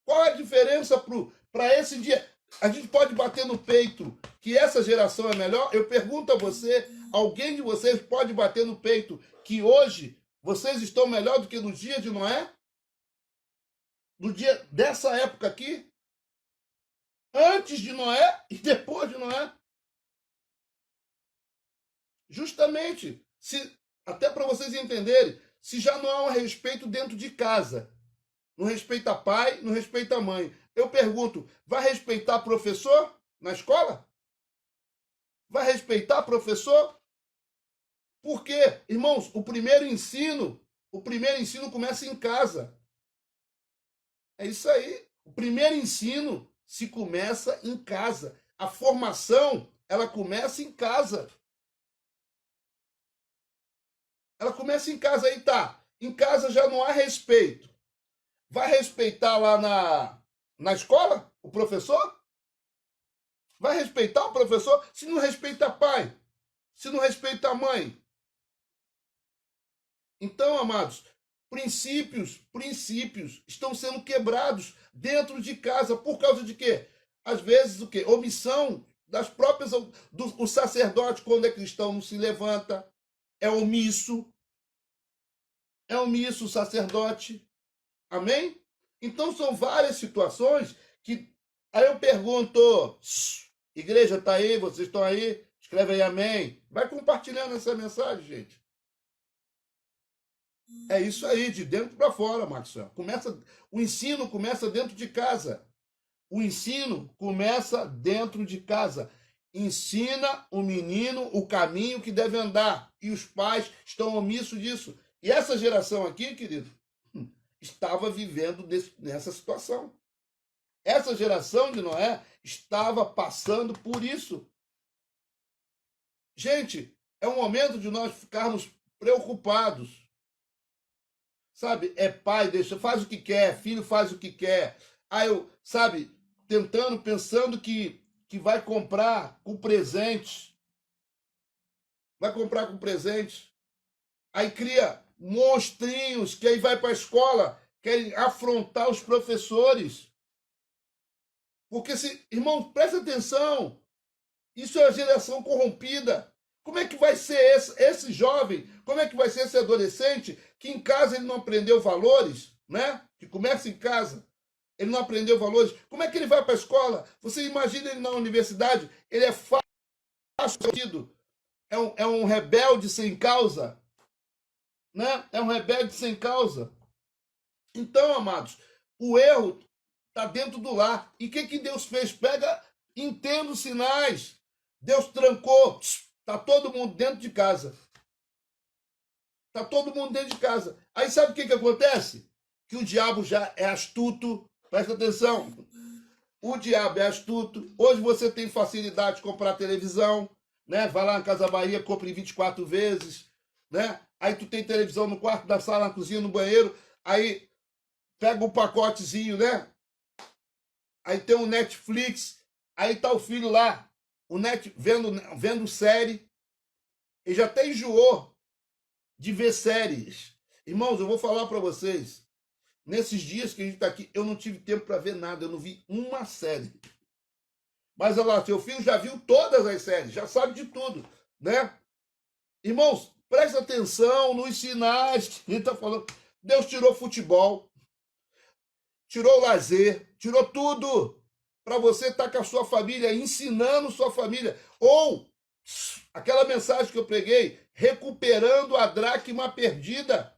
Qual a diferença para esse dia? A gente pode bater no peito que essa geração é melhor? Eu pergunto a você, alguém de vocês pode bater no peito que hoje vocês estão melhor do que no dia de Noé? No dia dessa época aqui? Antes de Noé e depois de Noé? Justamente, se até para vocês entenderem, se já não há um respeito dentro de casa, não respeita pai, não respeita mãe. Eu pergunto, vai respeitar professor na escola? Vai respeitar professor? Por quê? Irmãos, o primeiro ensino começa em casa. É isso aí. O primeiro ensino se começa em casa. A formação, ela começa em casa. Ela começa em casa, aí tá. Em casa já não há respeito. Vai respeitar lá na escola o professor? Vai respeitar o professor se não respeita pai? Se não respeita a mãe? Então, amados, princípios estão sendo quebrados dentro de casa por causa de quê? Às vezes o quê? Omissão das próprias o sacerdote quando é cristão não se levanta, é omisso o sacerdote. Amém? Então são várias situações que aí eu pergunto, igreja tá aí, vocês estão aí? Escreve aí amém. Vai compartilhando essa mensagem, gente. É isso aí, de dentro para fora, Maxwell. O ensino começa dentro de casa. O ensino começa dentro de casa. Ensina o menino o caminho que deve andar. E os pais estão omissos disso. E essa geração aqui, querido, estava vivendo nessa situação. Essa geração de Noé estava passando por isso. Gente, é um momento de nós ficarmos preocupados. Sabe, é pai, faz o que quer, filho faz o que quer. Aí eu, sabe, pensando que vai comprar com presentes. Vai comprar com presentes. Aí cria monstrinhos que aí vai para a escola, querem afrontar os professores. Porque, irmão, presta atenção, isso é a geração corrompida. Como é que vai ser esse jovem, como é que vai ser esse adolescente que em casa ele não aprendeu valores, né? Que começa em casa, ele não aprendeu valores. Como é que ele vai para a escola? Você imagina ele na universidade, ele é fácil, é um rebelde sem causa, né? É um rebelde sem causa. Então, amados, o erro está dentro do lar. E o que Deus fez? Entenda os sinais. Deus trancou. Está todo mundo dentro de casa. Está todo mundo dentro de casa. Aí sabe o que acontece? Que o diabo já é astuto. Presta atenção. O diabo é astuto. Hoje você tem facilidade de comprar televisão, né? Vai lá na Casa Bahia, compra em 24 vezes, né? Aí tu tem televisão no quarto, na sala, na cozinha, no banheiro. Aí pega um pacotezinho, né? Aí tem um Netflix. Aí tá o filho lá, vendo série. Ele já até enjoou de ver séries. Irmãos, eu vou falar para vocês. Nesses dias que a gente está aqui, eu não tive tempo para ver nada. Eu não vi uma série. Mas olha lá, seu filho já viu todas as séries, já sabe de tudo, né? Irmãos, presta atenção nos sinais que ele está falando. Deus tirou futebol, tirou lazer, tirou tudo para você estar com a sua família, ensinando sua família. Ou aquela mensagem que eu preguei, recuperando a dracma perdida.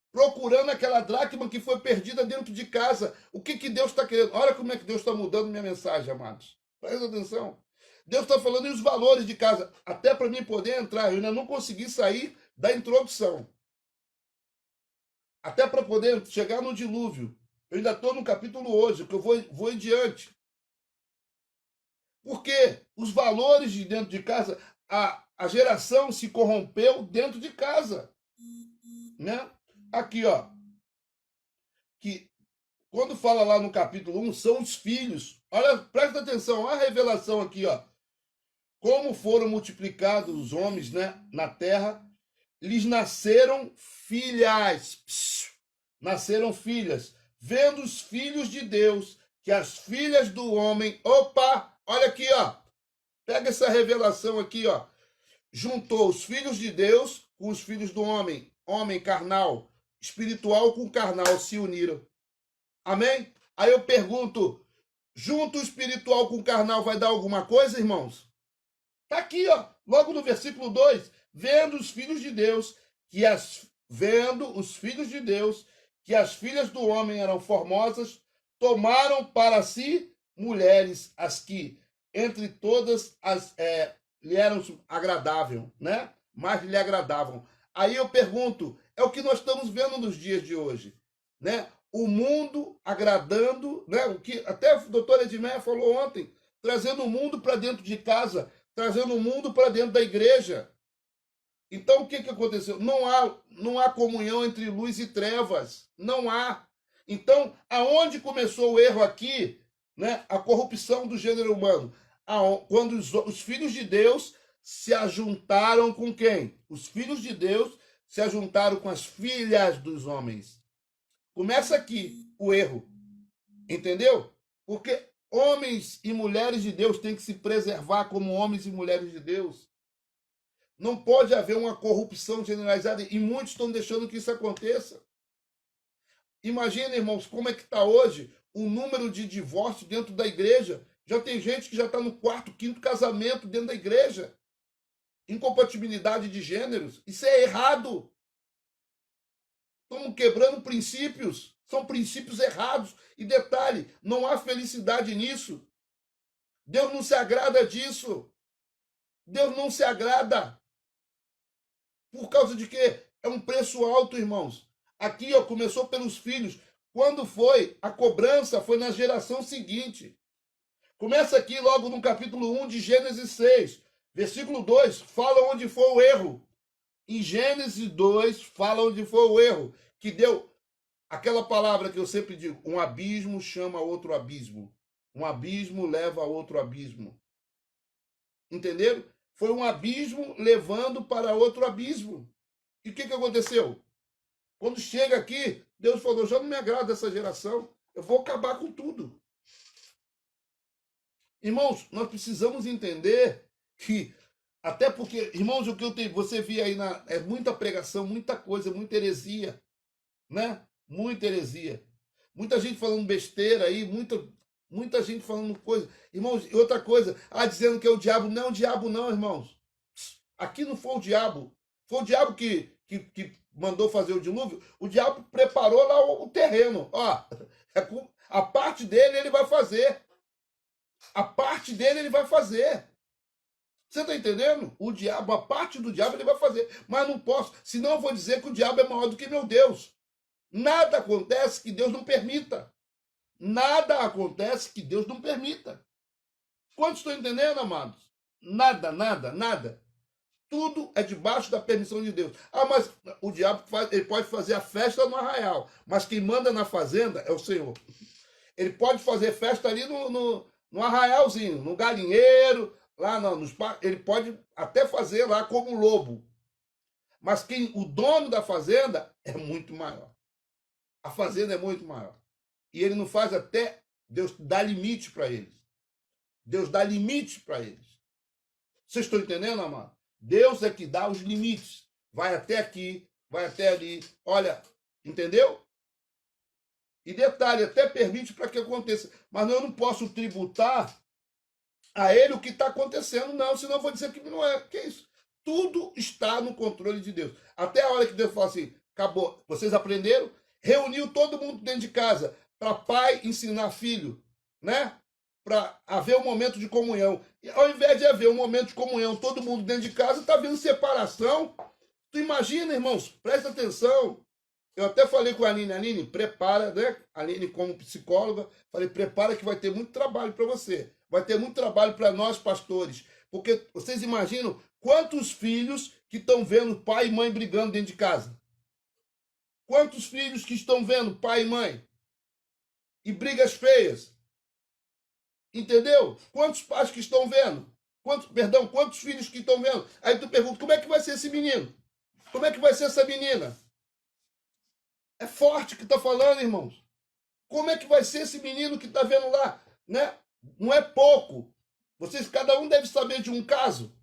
Procurando aquela dracma que foi perdida dentro de casa. O que Deus está querendo? Olha como é que Deus está mudando minha mensagem, amados. Presta atenção. Deus está falando os valores de casa. Até para mim poder entrar, eu ainda não consegui sair da introdução. Até para poder chegar no dilúvio. Eu ainda estou no capítulo hoje, que eu vou em diante. Porque os valores de dentro de casa, a geração se corrompeu dentro de casa. Né? Aqui, ó. Que quando fala lá no capítulo 1, são os filhos. Olha, presta atenção, olha a revelação aqui, ó. como foram multiplicados os homens, né, na terra, lhes nasceram filhas. Nasceram filhas. Vendo os filhos de Deus, que as filhas do homem... Opa, olha aqui, ó. Pega essa revelação aqui, ó. Juntou os filhos de Deus com os filhos do homem. Homem carnal, espiritual com carnal se uniram. Amém? Aí eu pergunto, junto o espiritual com o carnal vai dar alguma coisa, irmãos? Tá aqui, ó, logo no versículo 2, vendo os filhos de Deus, que as filhas do homem eram formosas, tomaram para si mulheres, as que entre todas lhe eram agradável, né? Mais lhe agradavam. Aí eu pergunto, é o que nós estamos vendo nos dias de hoje, né? O mundo agradando, né? O que até a doutora Edmeia falou ontem, trazendo o mundo para dentro de casa, trazendo o mundo para dentro da igreja. Então, o que aconteceu? Não há comunhão entre luz e trevas. Não há. Então, aonde começou o erro aqui, né? A corrupção do gênero humano? Quando os filhos de Deus se ajuntaram com quem? Os filhos de Deus se ajuntaram com as filhas dos homens. Começa aqui o erro. Entendeu? Porque homens e mulheres de Deus têm que se preservar como homens e mulheres de Deus. Não pode haver uma corrupção generalizada e muitos estão deixando que isso aconteça. Imagina, irmãos, como é que está hoje o número de divórcios dentro da igreja. Já tem gente que já está no 4º, 5º casamento dentro da igreja. Incompatibilidade de gêneros. Isso é errado. Estamos quebrando princípios. São princípios errados. E detalhe, não há felicidade nisso. Deus não se agrada disso. Deus não se agrada. Por causa de quê? É um preço alto, irmãos. Aqui, ó, começou pelos filhos. Quando foi? A cobrança foi na geração seguinte. Começa aqui logo no capítulo 1 de Gênesis 6. Versículo 2, fala onde foi o erro. Em Gênesis 2, fala onde foi o erro. Que deu aquela palavra que eu sempre digo, um abismo chama outro abismo. Um abismo leva a outro abismo. Entenderam? Foi um abismo levando para outro abismo. E o que aconteceu? Quando chega aqui, Deus falou, já não me agrada essa geração, eu vou acabar com tudo. Irmãos, nós precisamos entender que, até porque, irmãos, o que eu tenho, você vê aí, é muita pregação, muita coisa, muita heresia, né? Muita heresia. Muita gente falando besteira aí, muita gente falando coisa. Irmãos, e outra coisa, dizendo que é o diabo. Não é o diabo não, irmãos. Aqui não foi o diabo. Foi o diabo que mandou fazer o dilúvio. O diabo preparou lá o terreno. Ó, a parte dele ele vai fazer. A parte dele ele vai fazer. Você está entendendo? O diabo, a parte do diabo ele vai fazer. Mas não posso, senão eu vou dizer que o diabo é maior do que meu Deus. Nada acontece que Deus não permita. Nada acontece que Deus não permita. Quantos estão entendendo, amados? Nada, nada, nada. Tudo é debaixo da permissão de Deus. Mas o diabo ele pode fazer a festa no arraial, mas quem manda na fazenda é o Senhor. Ele pode fazer festa ali no arraialzinho, no galinheiro, lá ele pode até fazer lá como lobo. Mas o dono da fazenda é muito maior. A fazenda é muito maior. E ele não faz até Deus dá limite para eles. Deus dá limite para eles. Vocês estão entendendo, amado? Deus é que dá os limites. Vai até aqui, vai até ali. Olha, entendeu? E detalhe, até permite para que aconteça. Mas eu não posso tributar a ele o que está acontecendo, não. Senão eu vou dizer que não é. Que é isso? Tudo está no controle de Deus. Até a hora que Deus fala assim, acabou. Vocês aprenderam? Reuniu todo mundo dentro de casa para pai ensinar filho, né? Para haver um momento de comunhão. E ao invés de haver um momento de comunhão, todo mundo dentro de casa, está havendo separação. Tu imagina, irmãos? Presta atenção. Eu até falei com a Aline, prepara, né? A Aline como psicóloga, falei, prepara que vai ter muito trabalho para você. Vai ter muito trabalho para nós, pastores. Porque vocês imaginam quantos filhos que estão vendo pai e mãe brigando dentro de casa? Quantos filhos que estão vendo pai e mãe? E brigas feias? Entendeu? Quantos pais que estão vendo? Quantos filhos que estão vendo? Aí tu pergunta, como é que vai ser esse menino? Como é que vai ser essa menina? É forte que está falando, irmãos. Como é que vai ser esse menino que está vendo lá? Né? Não é pouco. Vocês, cada um deve saber de um caso.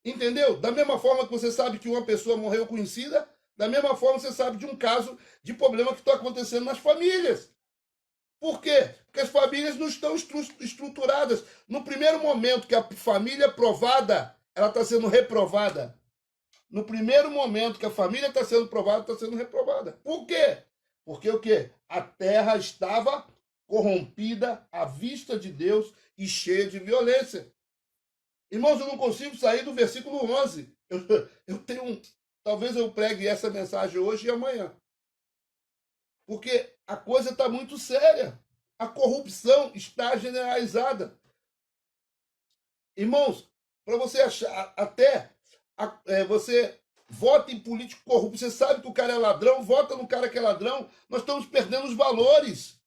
Entendeu? Da mesma forma que você sabe que uma pessoa morreu conhecida, da mesma forma você sabe de um caso de problema que está acontecendo nas famílias. Por quê? Porque as famílias não estão estruturadas. No primeiro momento que a família é provada, ela está sendo reprovada. No primeiro momento que a família está sendo provada, está sendo reprovada. Por quê? Porque o quê? A terra estava corrompida à vista de Deus e cheia de violência. Irmãos, eu não consigo sair do versículo 11. Eu tenho talvez eu pregue essa mensagem hoje e amanhã. Porque a coisa está muito séria. A corrupção está generalizada. Irmãos, para você achar, até você vota em político corrupto, você sabe que o cara é ladrão, vota no cara que é ladrão, nós estamos perdendo os valores.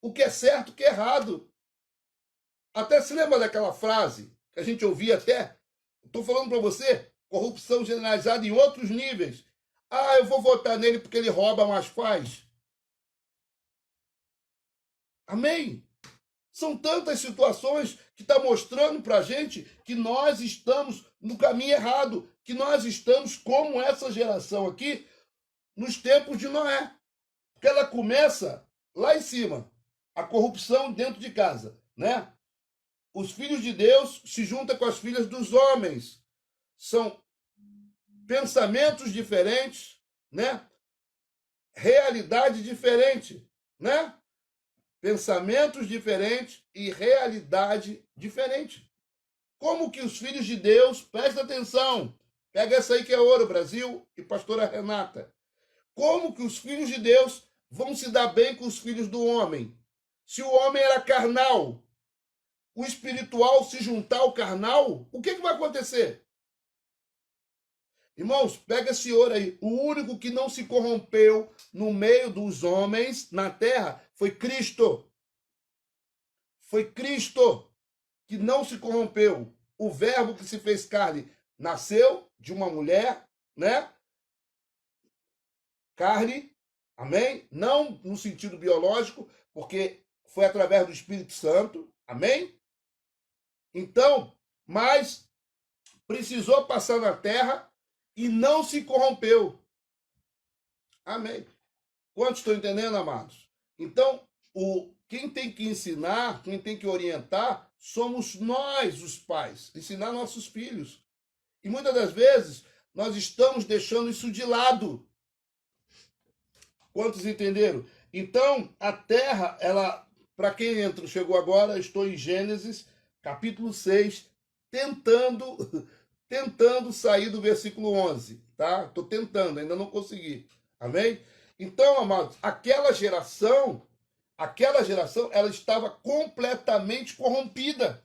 O que é certo, o que é errado. Até se lembra daquela frase que a gente ouvia até? Estou falando para você, corrupção generalizada em outros níveis. Ah, eu vou votar nele porque ele rouba, mas faz. Amém? São tantas situações que estão mostrando para a gente que nós estamos no caminho errado, que nós estamos como essa geração aqui nos tempos de Noé. Porque ela começa lá em cima, a corrupção dentro de casa, né? Os filhos de Deus se juntam com as filhas dos homens. São pensamentos diferentes, né? Realidade diferente, né? Pensamentos diferentes e realidade diferente. Como que os filhos de Deus, presta atenção, pega essa aí que é ouro, Brasil e pastora Renata. Como que os filhos de Deus vão se dar bem com os filhos do homem? Se o homem era carnal, o espiritual se juntar ao carnal, o que vai acontecer? Irmãos, pega esse ouro aí. O único que não se corrompeu no meio dos homens na terra foi Cristo. Foi Cristo que não se corrompeu. O verbo que se fez carne nasceu de uma mulher, né? Carne, amém? Não no sentido biológico, porque foi através do Espírito Santo, amém? Então, mas precisou passar na terra e não se corrompeu. Amém. Quantos estão entendendo, amados? Então, quem tem que ensinar, quem tem que orientar, somos nós, os pais. Ensinar nossos filhos. E muitas das vezes, nós estamos deixando isso de lado. Quantos entenderam? Então, a terra, ela, para quem chegou agora, estou em Gênesis, capítulo 6, tentando sair do versículo 11, tá? Estou tentando, ainda não consegui. Amém? Então, amados, aquela geração, ela estava completamente corrompida.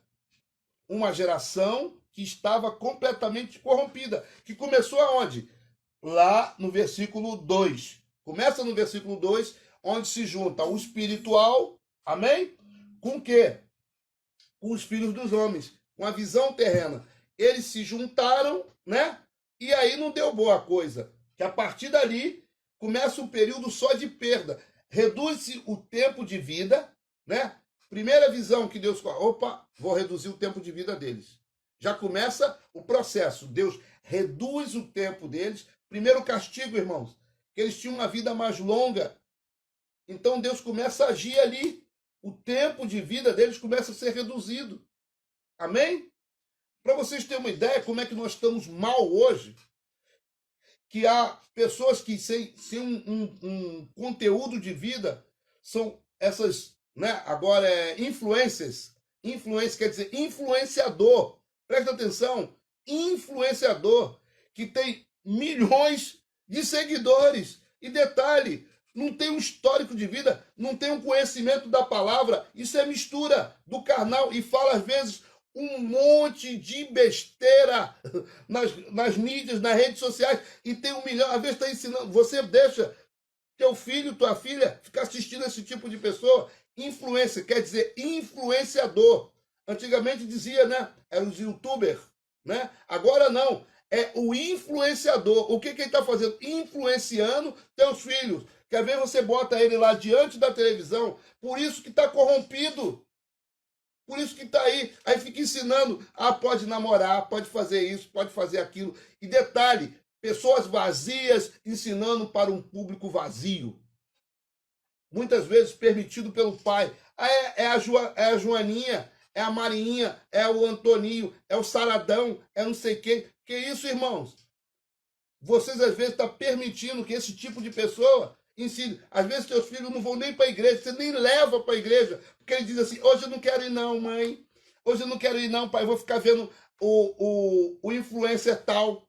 Uma geração que estava completamente corrompida. Que começou aonde? Lá no versículo 2. Começa no versículo 2, onde se junta o espiritual, amém? Com o quê? Com os filhos dos homens, com a visão terrena. Eles se juntaram, né? E aí não deu boa coisa. Que a partir dali começa um período só de perda. Reduz-se o tempo de vida, né? Primeira visão que Deus... Opa, vou reduzir o tempo de vida deles. Já começa o processo. Deus reduz o tempo deles. Primeiro castigo, irmãos, que eles tinham uma vida mais longa. Então Deus começa a agir ali. O tempo de vida deles começa a ser reduzido. Amém? Para vocês terem uma ideia como é que nós estamos mal hoje, que há pessoas que sem um conteúdo de vida são essas, né? Agora influencers. Influência quer dizer influenciador. Presta atenção. Influenciador que tem milhões de seguidores. E detalhe, não tem um histórico de vida, não tem um conhecimento da palavra. Isso é mistura do carnal e fala às vezes um monte de besteira nas mídias, nas redes sociais, e tem 1 milhão, às vezes está ensinando, você deixa teu filho, tua filha, ficar assistindo esse tipo de pessoa. Influência, quer dizer influenciador. Antigamente dizia, né? Eram os youtubers, né? Agora não. É o influenciador. O que ele está fazendo? Influenciando teus filhos. Quer ver? Você bota ele lá diante da televisão. Por isso que está corrompido. Por isso que está aí. Aí fica ensinando. Ah, pode namorar, pode fazer isso, pode fazer aquilo. E detalhe, pessoas vazias ensinando para um público vazio. Muitas vezes permitido pelo pai. Ah, é a Joaninha, é a Marinha, é o Antoninho, é o Saradão, é não sei quem. Que isso, irmãos? Vocês às vezes estão permitindo que esse tipo de pessoa ensine. Às vezes seus filhos não vão nem para a igreja, você nem leva para a igreja, porque ele diz assim, hoje eu não quero ir não, mãe. Hoje eu não quero ir não, pai, eu vou ficar vendo o influencer tal,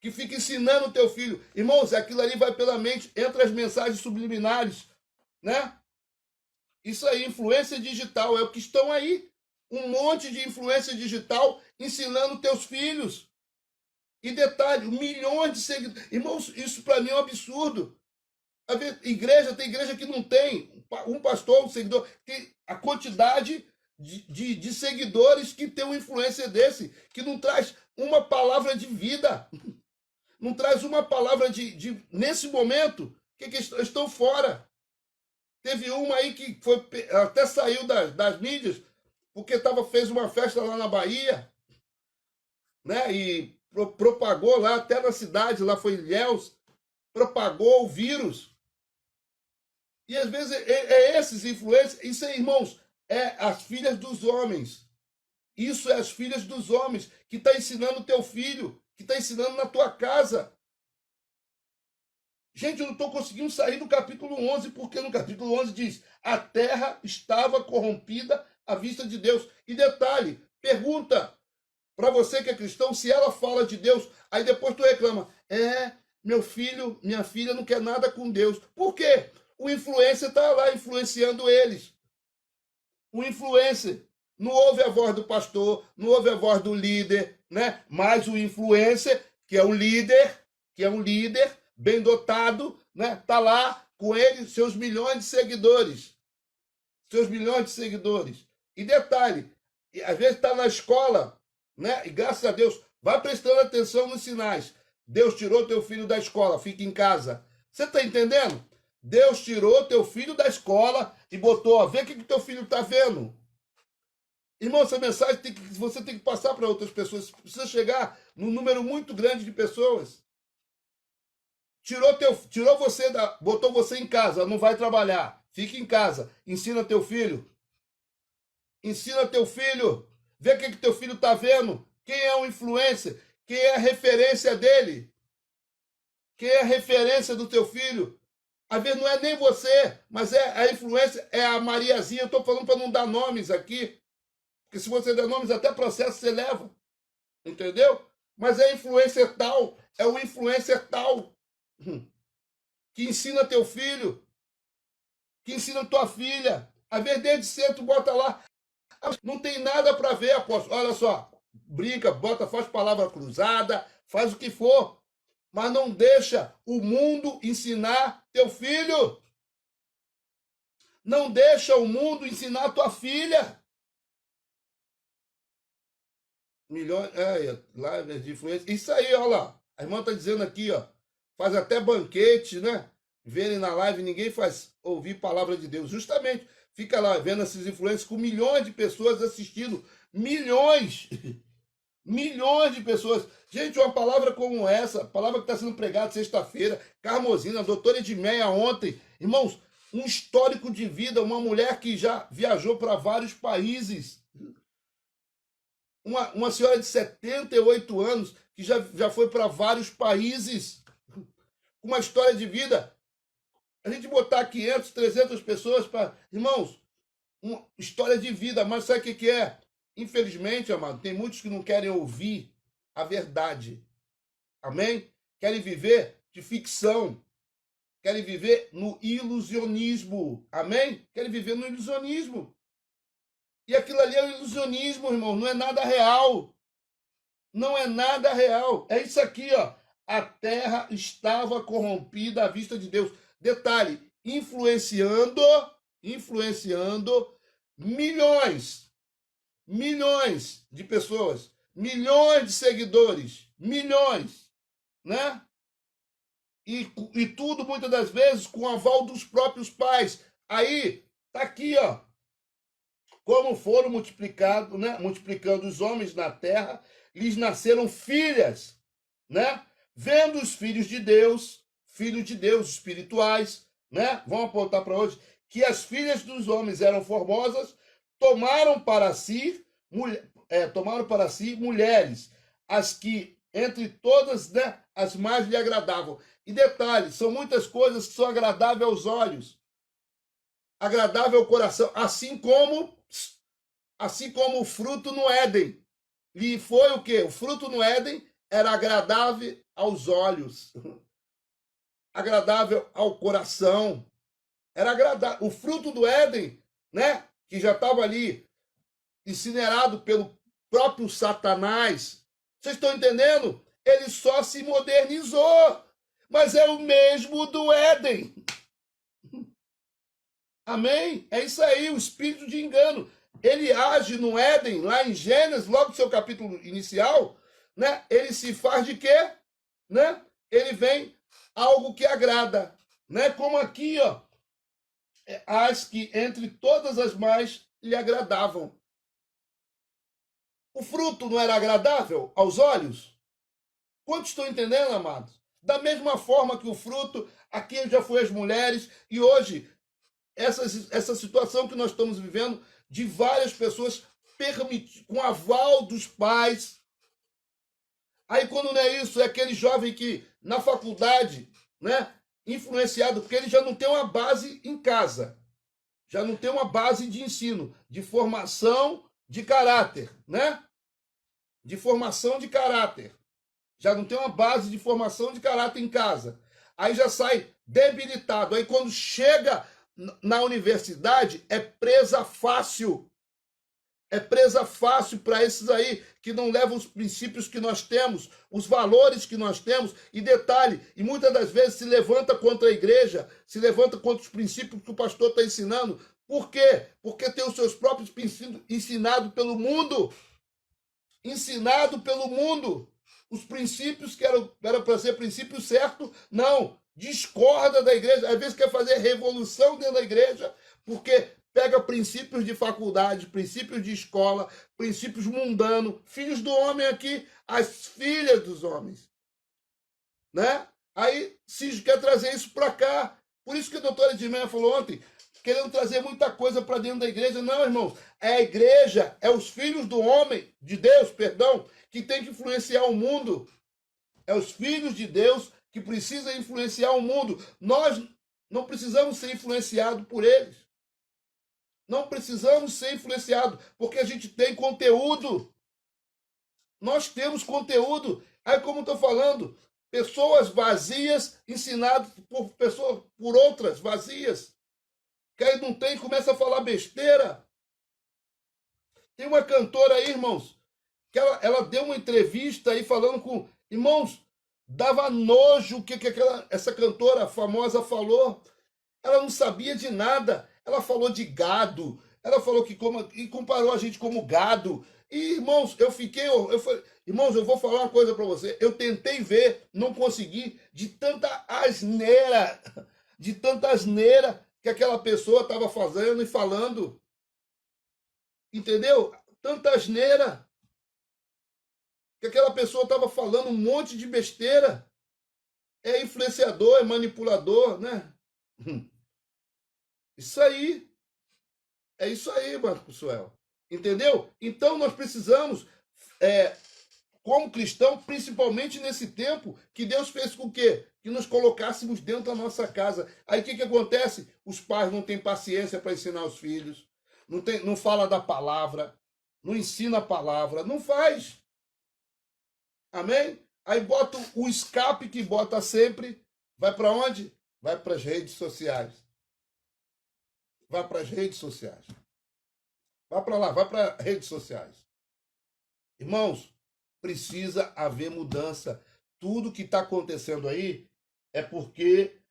que fica ensinando o teu filho. Irmãos, aquilo ali vai pela mente, entra as mensagens subliminares, né? Isso aí, influência digital, é o que estão aí. Um monte de influência digital ensinando teus filhos. E detalhe, milhões de seguidores. Irmãos, isso para mim é um absurdo. Tem igreja que não tem um pastor, um seguidor. Tem a quantidade de seguidores que tem uma influência desse, que não traz uma palavra de vida. Não traz uma palavra nesse momento, que estão fora. Teve uma aí que até saiu das mídias, porque fez uma festa lá na Bahia, né? E propagou lá, até na cidade, lá foi em Ilhéus, propagou o vírus. E às vezes esses influencers, isso aí, irmãos, é as filhas dos homens. Isso é as filhas dos homens, que está ensinando o teu filho, que está ensinando na tua casa. Gente, eu não estou conseguindo sair do capítulo 11, porque no capítulo 11 diz, a terra estava corrompida à vista de Deus. E detalhe, pergunta para você que é cristão, se ela fala de Deus, aí depois tu reclama, meu filho, minha filha não quer nada com Deus. Por quê? O influencer está lá influenciando eles. O influencer. Não ouve a voz do pastor, não ouve a voz do líder, né? Mas o influencer, que é um líder, bem dotado, né? Tá lá com ele, seus milhões de seguidores. Seus milhões de seguidores. E detalhe, às vezes está na escola, né? E graças a Deus, vai prestando atenção nos sinais. Deus tirou teu filho da escola, fica em casa. Você está entendendo? Deus tirou teu filho da escola e botou, ó, vê o que teu filho está vendo. Irmão, essa mensagem você tem que passar para outras pessoas. Precisa chegar num número muito grande de pessoas. Tirou você, botou você em casa, não vai trabalhar. Fica em casa, ensina teu filho. Ensina teu filho. Vê o que teu filho está vendo. Quem é o influencer? Quem é a referência dele? Quem é a referência do teu filho? Às vezes não é nem você, mas a influência é a Mariazinha. Eu estou falando para não dar nomes aqui. Porque se você der nomes, até processo você leva. Entendeu? Mas é influencer tal, é o influencer tal que ensina teu filho, que ensina tua filha. Às vezes desde cedo tu bota lá, não tem nada para ver, apóstolo. Olha só, brinca, faz palavra cruzada, faz o que for, mas não deixa o mundo ensinar teu filho. Não deixa o mundo ensinar tua filha. Milhões, lives de influência. Isso aí, olha lá. A irmã está dizendo aqui, ó. Faz até banquete, né? Verem na live, ninguém faz ouvir palavra de Deus. Justamente, fica lá vendo esses influencers com milhões de pessoas assistindo. Milhões! Milhões de pessoas. Gente, uma palavra como essa, palavra que está sendo pregada sexta-feira, Carmozina, a doutora Edmeia ontem. Irmãos, um histórico de vida, uma mulher que já viajou para vários países. Uma senhora de 78 anos que já foi para vários países. Uma história de vida. A gente botar 500, 300 pessoas para... Irmãos, uma história de vida, mas sabe o que é? Infelizmente, amado, tem muitos que não querem ouvir a verdade. Amém? Querem viver de ficção. Querem viver no ilusionismo. Amém? Querem viver no ilusionismo. E aquilo ali é um ilusionismo, irmão. Não é nada real. Não é nada real. É isso aqui, ó. A terra estava corrompida à vista de Deus. Detalhe, influenciando milhões. milhões de pessoas, milhões de seguidores, milhões, né? E tudo, muitas das vezes, com o aval dos próprios pais. Aí, tá aqui, ó, como foram multiplicados, né? Multiplicando os homens na terra, lhes nasceram filhas, né? Vendo os filhos de Deus espirituais, né? Vamos apontar para hoje, que as filhas dos homens eram formosas, tomaram para si mulheres, as que entre todas, né, as mais lhe agradavam. E detalhe, são muitas coisas que são agradáveis aos olhos, agradável ao coração, assim como o fruto no Éden. E foi o quê? O fruto no Éden era agradável aos olhos, agradável ao coração. Era agradável. O fruto do Éden, né, que já estava ali incinerado pelo próprio Satanás. Vocês estão entendendo? Ele só se modernizou, mas é o mesmo do Éden. Amém? É isso aí, o espírito de engano. Ele age no Éden, lá em Gênesis, logo no seu capítulo inicial, né? Ele se faz de quê? Né? Ele vem algo que agrada, né? Como aqui, ó, as que entre todas as mais lhe agradavam. O fruto não era agradável aos olhos? Quantos estão entendendo, amados? Da mesma forma que o fruto, aqui já foi as mulheres, e hoje, essa situação que nós estamos vivendo, de várias pessoas com aval dos pais. Aí quando não é isso, é aquele jovem que na faculdade, né, influenciado, porque ele já não tem uma base em casa, já não tem uma base de ensino, de formação de caráter, né? De formação de caráter. Já não tem uma base de formação de caráter em casa. Aí já sai debilitado. Aí quando chega na universidade, é presa fácil. É presa fácil para esses aí que não levam os princípios que nós temos, os valores que nós temos. E detalhe, e muitas das vezes se levanta contra a igreja, se levanta contra os princípios que o pastor está ensinando. Por quê? Porque tem os seus próprios princípios ensinados pelo mundo. Ensinado pelo mundo. Os princípios que eram para ser princípios certos, não. Discorda da igreja. Às vezes quer fazer revolução dentro da igreja, porque pega princípios de faculdade, princípios de escola, princípios mundanos, filhos do homem aqui, as filhas dos homens. Né? Aí se quer trazer isso para cá. Por isso que a doutora Edmeia falou ontem, querendo trazer muita coisa para dentro da igreja. Não, irmãos, é a igreja, é os filhos do homem, de Deus, perdão, que tem que influenciar o mundo. É os filhos de Deus que precisam influenciar o mundo. Nós não precisamos ser influenciados por eles. Não precisamos ser influenciados, porque a gente tem conteúdo. Nós temos conteúdo. Aí, como estou falando, pessoas vazias ensinadas por outras vazias. Que aí não tem, começa a falar besteira. Tem uma cantora aí, irmãos, que ela deu uma entrevista aí falando com... Irmãos, dava nojo o que essa cantora famosa falou. Ela não sabia de nada. Ela falou de gado. Ela falou e comparou a gente como gado. E, irmãos, eu falei, irmãos, eu vou falar uma coisa para você. Eu tentei ver, não consegui, de tanta asneira que aquela pessoa estava fazendo e falando. Entendeu? Tanta asneira que aquela pessoa estava falando um monte de besteira. É influenciador, é manipulador, né? Isso aí. É isso aí, Marco Suel. Entendeu? Então nós precisamos, como cristão, principalmente nesse tempo, que Deus fez com que nos colocássemos dentro da nossa casa. Aí o que acontece? Os pais não têm paciência para ensinar os filhos, não fala da palavra, não ensina a palavra, não faz. Amém? Aí bota o escape que bota sempre, vai para onde? Vai para as redes sociais. Vai para as redes sociais. Vai para lá, vai para redes sociais. Irmãos, precisa haver mudança. Tudo que está acontecendo aí é porque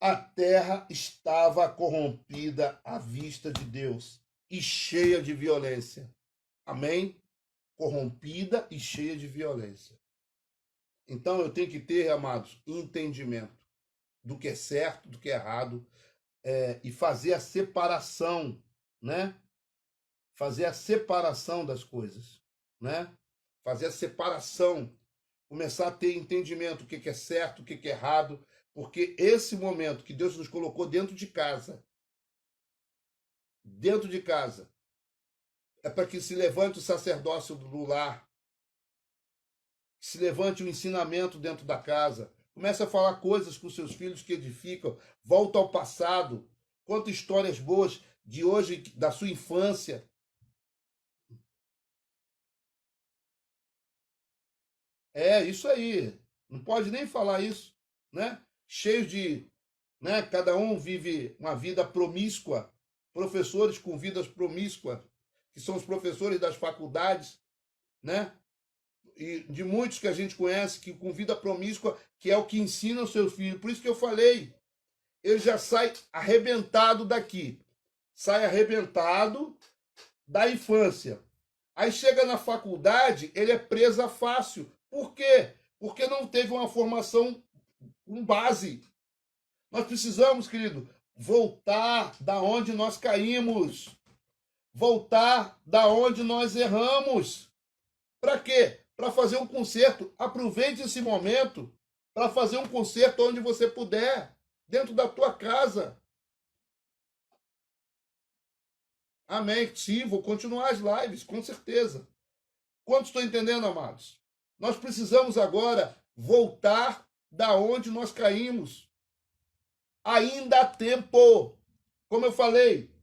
a terra estava corrompida à vista de Deus e cheia de violência. amém, corrompida e cheia de violência. Então eu tenho que ter, amados, entendimento do que é certo, do que é errado, e fazer a separação, né? Fazer a separação das coisas, né? Fazer a separação, começar a ter entendimento do que é certo, o que é errado, porque esse momento que Deus nos colocou dentro de casa, é para que se levante o sacerdócio do lar, que se levante o ensinamento dentro da casa, comece a falar coisas com seus filhos que edificam, volta ao passado, conta histórias boas de hoje, da sua infância. É isso aí. Não pode nem falar isso, né? Cheio de, né? Cada um vive uma vida promíscua, professores com vidas promíscuas, que são os professores das faculdades, né? E de muitos que a gente conhece que com vida promíscua, que é o que ensina os seus filhos. Por isso que eu falei, ele já sai arrebentado daqui, sai arrebentado da infância. Aí chega na faculdade, ele é presa fácil. Por quê? Porque não teve uma formação com base. Nós precisamos, querido, voltar da onde nós caímos. Voltar da onde nós erramos. Para quê? Para fazer um conserto. Aproveite esse momento para fazer um conserto onde você puder, dentro da tua casa. Amém. Sim, vou continuar as lives, com certeza. Quantos estão entendendo, amados? Nós precisamos agora voltar da onde nós caímos. Ainda há tempo. Como eu falei,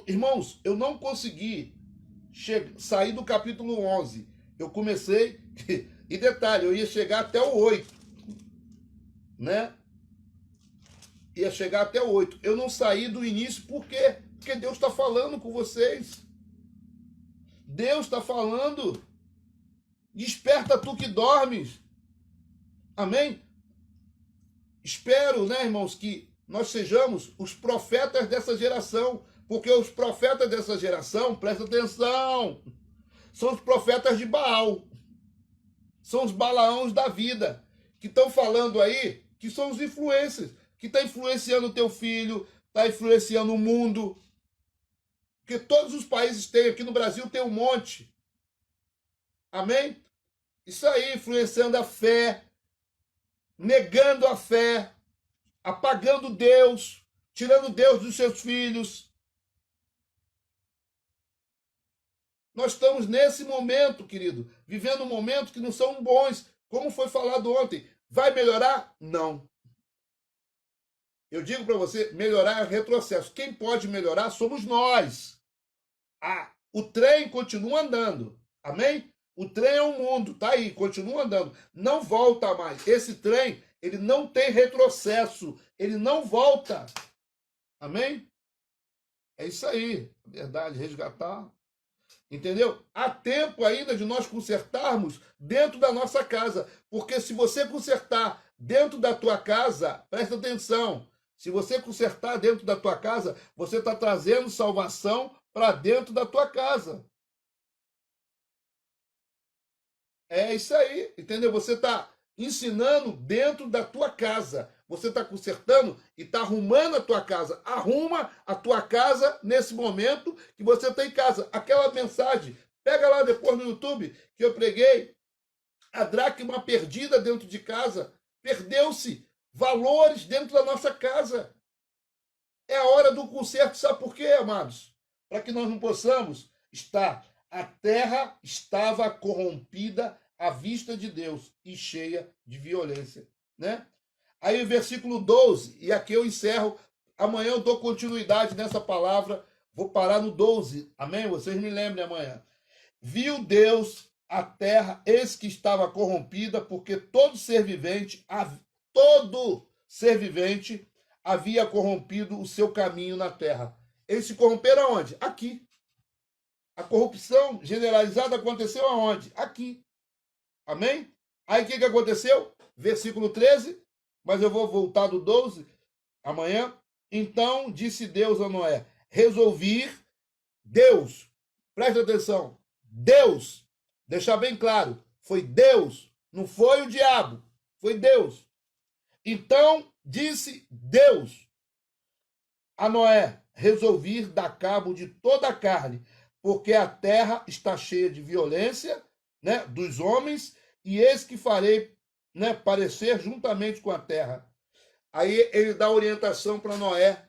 irmãos, eu não consegui sair do capítulo 11. Eu comecei, e detalhe, eu ia chegar até o 8, né? Ia chegar até o 8. Eu não saí do início, por quê? Porque Deus está falando com vocês. Deus está falando. Desperta tu que dormes. Amém? Espero, né, irmãos, que nós sejamos os profetas dessa geração. Porque os profetas dessa geração, presta atenção, são os profetas de Baal. São os Balaãos da vida. Que estão falando aí, que são os influencers. Que estão influenciando o teu filho, está influenciando o mundo. Porque todos os países têm, aqui no Brasil tem um monte. Amém? Isso aí, influenciando a fé, negando a fé, apagando Deus, tirando Deus dos seus filhos. Nós estamos nesse momento, querido, vivendo um momento que não são bons, como foi falado ontem. Vai melhorar? Não. Eu digo para você, melhorar é retrocesso. Quem pode melhorar somos nós. O trem continua andando. Amém? O trem é um mundo, tá aí, continua andando. Não volta mais. Esse trem, ele não tem retrocesso. Ele não volta. Amém? É isso aí. Verdade, resgatar. Entendeu? Há tempo ainda de nós consertarmos dentro da nossa casa. Porque se você consertar dentro da tua casa, presta atenção. Se você consertar dentro da tua casa, você está trazendo salvação para dentro da tua casa. É isso aí, entendeu? Você está ensinando dentro da tua casa. Você está consertando e está arrumando a tua casa. Arruma a tua casa nesse momento que você está em casa. Aquela mensagem, pega lá depois no YouTube que eu preguei. A dracma perdida dentro de casa. Perdeu-se valores dentro da nossa casa. É a hora do conserto, sabe por quê, amados? Para que nós não possamos estar. A terra estava corrompida à vista de Deus e cheia de violência, né? Aí o versículo 12, e aqui eu encerro. Amanhã eu dou continuidade nessa palavra. Vou parar no 12. Amém? Vocês me lembrem amanhã. Viu Deus a terra, eis que estava corrompida, porque todo ser vivente havia corrompido o seu caminho na terra. Eles se corromperam aonde? Aqui. A corrupção generalizada aconteceu aonde? Aqui. Amém? Aí o que aconteceu? Versículo 13, mas eu vou voltar do 12 amanhã. Então disse Deus a Noé: resolvi, Deus, Presta atenção. Deus, deixar bem claro, foi Deus, não foi o diabo, foi Deus. Então, disse Deus a Noé: resolvi dar cabo de toda a carne, porque a terra está cheia de violência, né, dos homens, e eis que farei, né, parecer juntamente com a terra. Aí ele dá orientação para Noé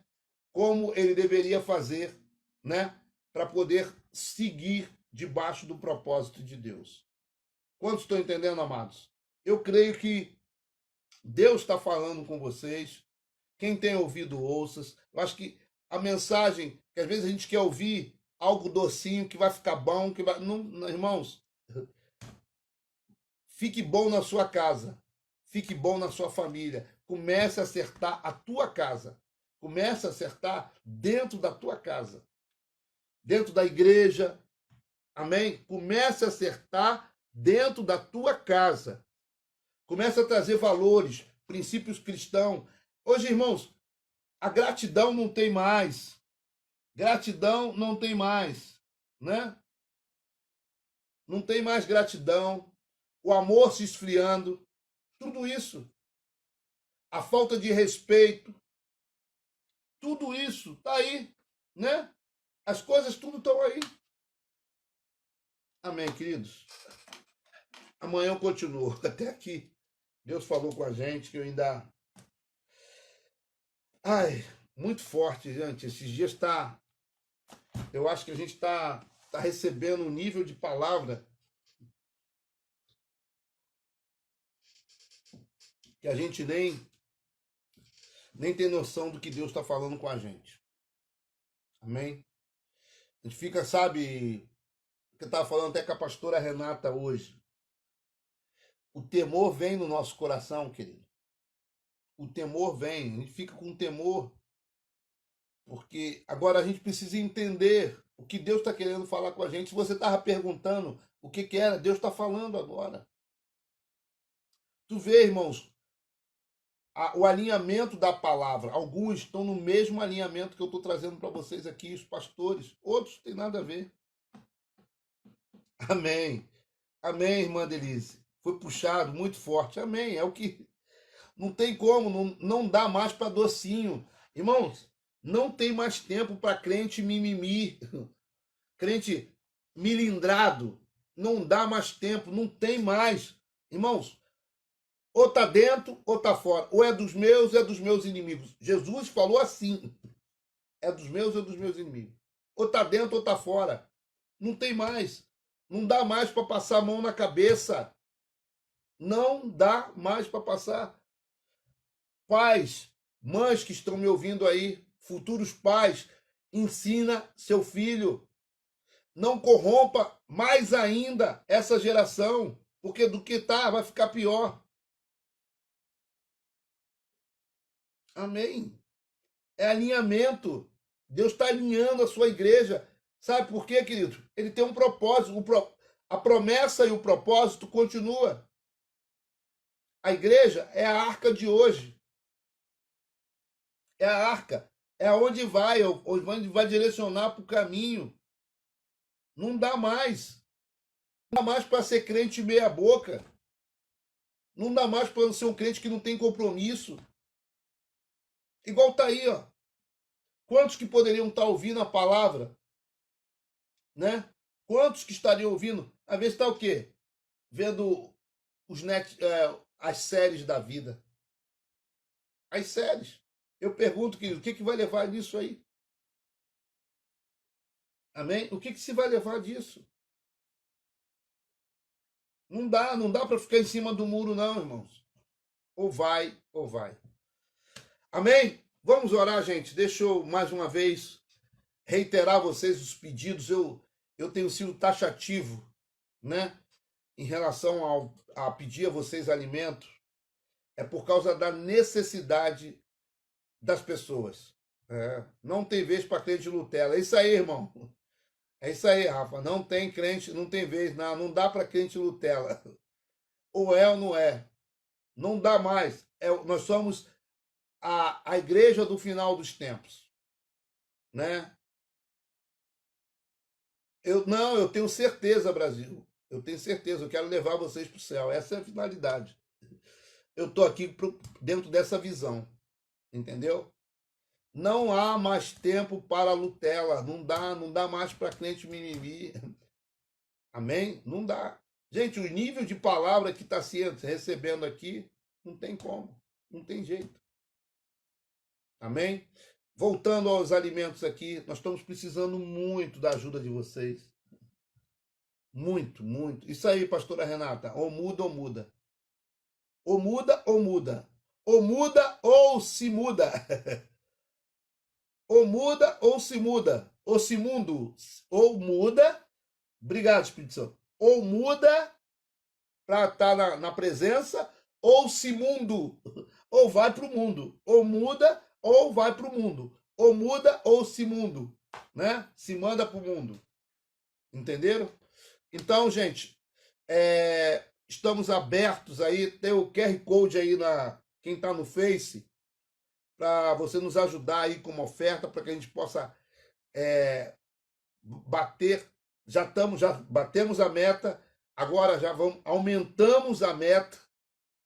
como ele deveria fazer, né, para poder seguir debaixo do propósito de Deus. Quantos estão entendendo, amados? Eu creio que Deus está falando com vocês. Quem tem ouvido, ouça. Eu acho que a mensagem, que às vezes a gente quer ouvir algo docinho, que vai ficar bom, que vai... Não, irmãos, fique bom na sua casa. Fique bom na sua família. Comece a acertar a tua casa. Comece a acertar dentro da tua casa. Dentro da igreja. Amém? Comece a acertar dentro da tua casa. Comece a trazer valores, princípios cristãos. Hoje, irmãos, a gratidão não tem mais. Gratidão não tem mais, né? Não tem mais gratidão. O amor se esfriando. Tudo isso. A falta de respeito. Tudo isso está aí, né? As coisas tudo estão aí. Amém, queridos? Amanhã eu continuo. Até aqui. Deus falou com a gente que eu ainda... Ai, muito forte, gente. Esses dias está... Eu acho que a gente está recebendo um nível de palavra que a gente nem tem noção do que Deus está falando com a gente. Amém? A gente fica, sabe... Eu estava falando até com a pastora Renata hoje. O temor vem no nosso coração, querido. O temor vem. A gente fica com temor. Porque agora a gente precisa entender o que Deus está querendo falar com a gente. Se você estava perguntando o que era, Deus está falando agora. Tu vê, irmãos, o alinhamento da palavra. Alguns estão no mesmo alinhamento que eu estou trazendo para vocês aqui, os pastores. Outros têm nada a ver. Amém. Amém, irmã Denise. Foi puxado muito forte. Amém. É o que... Não tem como, não dá mais para docinho. Irmãos, não tem mais tempo para crente mimimi, crente milindrado. Não dá mais tempo, não tem mais. Irmãos, ou tá dentro ou tá fora. Ou é dos meus inimigos. Jesus falou assim. É dos meus inimigos. Ou tá dentro ou tá fora. Não tem mais. Não dá mais para passar a mão na cabeça. Não dá mais para passar. Pais, mães que estão me ouvindo aí, futuros pais, ensina seu filho. Não corrompa mais ainda essa geração, porque do que tá vai ficar pior. Amém. É alinhamento. Deus está alinhando a sua igreja. Sabe por quê, querido? Ele tem um propósito. A promessa e o propósito continua. A igreja é a arca de hoje. É a arca. É onde vai direcionar para o caminho. Não dá mais. Não dá mais para ser crente meia boca. Não dá mais para ser um crente que não tem compromisso. Igual tá aí, ó. Quantos que poderiam estar ouvindo a palavra? Né? Quantos que estariam ouvindo? Às vezes está o quê? Vendo as séries da vida. As séries. Eu pergunto, querido, o que vai levar disso aí? Amém? O que se vai levar disso? Não dá para ficar em cima do muro, não, irmãos. Ou vai, ou vai. Amém? Vamos orar, gente. Deixa eu, mais uma vez, reiterar a vocês os pedidos. Eu tenho sido taxativo, né? Em relação a pedir a vocês alimento. É por causa da necessidade das pessoas. Não tem vez para crente de Nutella. É isso aí, irmão. É isso aí, Rafa. Não tem crente, não tem vez. Não dá para crente Nutella. Ou é ou não é. Não dá mais. Nós somos a igreja do final dos tempos. Né? Não, eu tenho certeza, Brasil. Eu tenho certeza, eu quero levar vocês para o céu. Essa é a finalidade. Eu estou aqui dentro dessa visão, entendeu? Não há mais tempo para Nutella, não dá mais para crente mimimi. Amém? Não dá. Gente, o nível de palavra que está se recebendo aqui, não tem como, não tem jeito. Amém? Voltando aos alimentos aqui, nós estamos precisando muito da ajuda de vocês. Muito, muito. Isso aí, pastora Renata, ou muda ou muda. Ou muda ou muda. Ou muda ou se muda. Ou muda ou se muda. Ou se mundo. Ou muda. Obrigado, Espírito Santo. Ou muda para estar na presença, ou se mundo. Ou vai para o mundo. Ou muda ou vai para o mundo. Ou muda ou se mundo. Né? Se manda para o mundo. Entenderam? Então, gente, estamos abertos aí. Tem o QR Code aí quem está no Face, para você nos ajudar aí com uma oferta, para que a gente possa bater. Já batemos a meta, agora aumentamos a meta,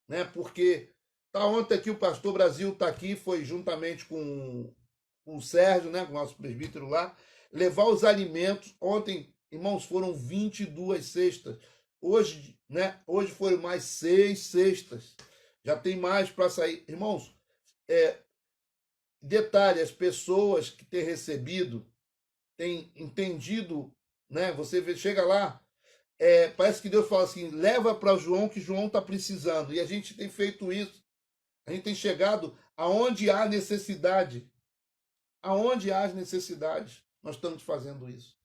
né? Porque ontem aqui o Pastor Brasil está aqui, foi juntamente com o Sérgio, né, com o nosso presbítero lá, levar os alimentos. Ontem, irmãos, foram 22 cestas. Hoje, né, hoje foram mais 6 cestas. Já tem mais para sair. Irmãos, detalhe, as pessoas que têm recebido, têm entendido, né? Você chega lá, parece que Deus fala assim, leva para João que João está precisando. E a gente tem feito isso. A gente tem chegado aonde há necessidade. Aonde há as necessidades, nós estamos fazendo isso.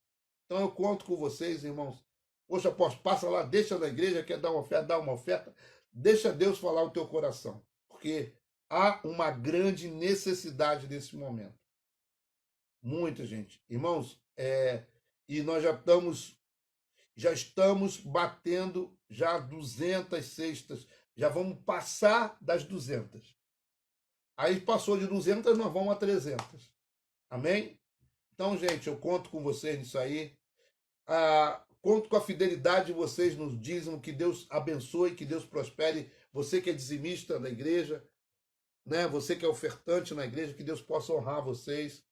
Então eu conto com vocês, irmãos. Poxa, passa lá, deixa na igreja, quer dar uma oferta, dá uma oferta. Deixa Deus falar o teu coração. Porque há uma grande necessidade nesse momento. Muita gente. Irmãos, e nós já estamos batendo já 200 cestas. Já vamos passar das 200. Aí passou de 200, nós vamos a 300. Amém? Então, gente, eu conto com vocês nisso aí. Conto com a fidelidade de vocês nos dízimos. Que Deus abençoe, que Deus prospere. Você que é dizimista da igreja, né? Você que é ofertante na igreja, que Deus possa honrar vocês.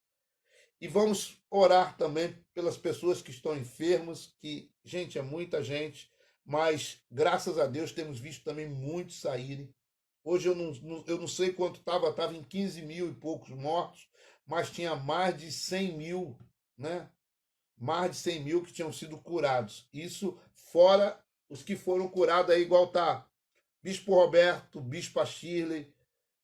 E vamos orar também pelas pessoas que estão enfermas, que, gente, é muita gente, mas graças a Deus temos visto também muitos saírem. Hoje eu não sei quanto estava em 15 mil e poucos mortos, mas tinha mais de 100 mil, né? Mais de 100 mil que tinham sido curados. Isso fora os que foram curados aí, igual tá Bispo Roberto, Bispo Shirley,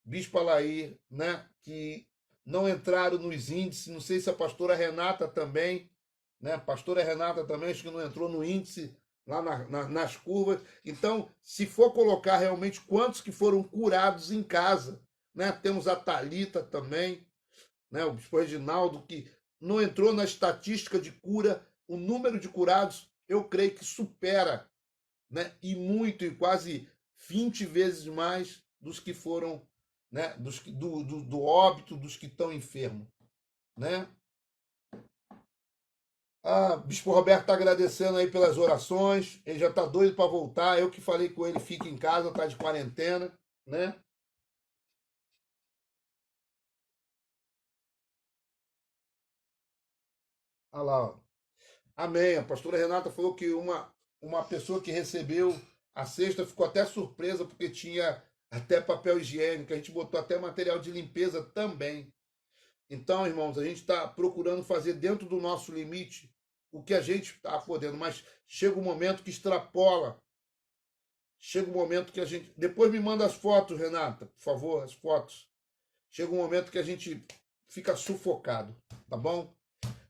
Bispo Alair, né? Que não entraram nos índices. Não sei se a pastora Renata também, né? A pastora Renata também, acho que não entrou no índice lá nas curvas. Então, se for colocar realmente quantos que foram curados em casa, né? Temos a Thalita também, né? O bispo Reginaldo, que não entrou na estatística de cura. O número de curados, eu creio que supera, né? E muito, e quase 20 vezes mais dos que foram, né? Do óbito, dos que estão enfermos, né? Bispo Roberto está agradecendo aí pelas orações. Ele já está doido para voltar. Eu que falei com ele, fica em casa, está de quarentena, né? Olha lá, ó. Amém. A pastora Renata falou que uma pessoa que recebeu a cesta ficou até surpresa porque tinha até papel higiênico. A gente botou até material de limpeza também. Então, irmãos, a gente está procurando fazer dentro do nosso limite o que a gente está podendo, mas chega um momento que extrapola. Chega um momento que a gente. Depois me manda as fotos, Renata, por favor, as fotos. Chega um momento que a gente fica sufocado, tá bom?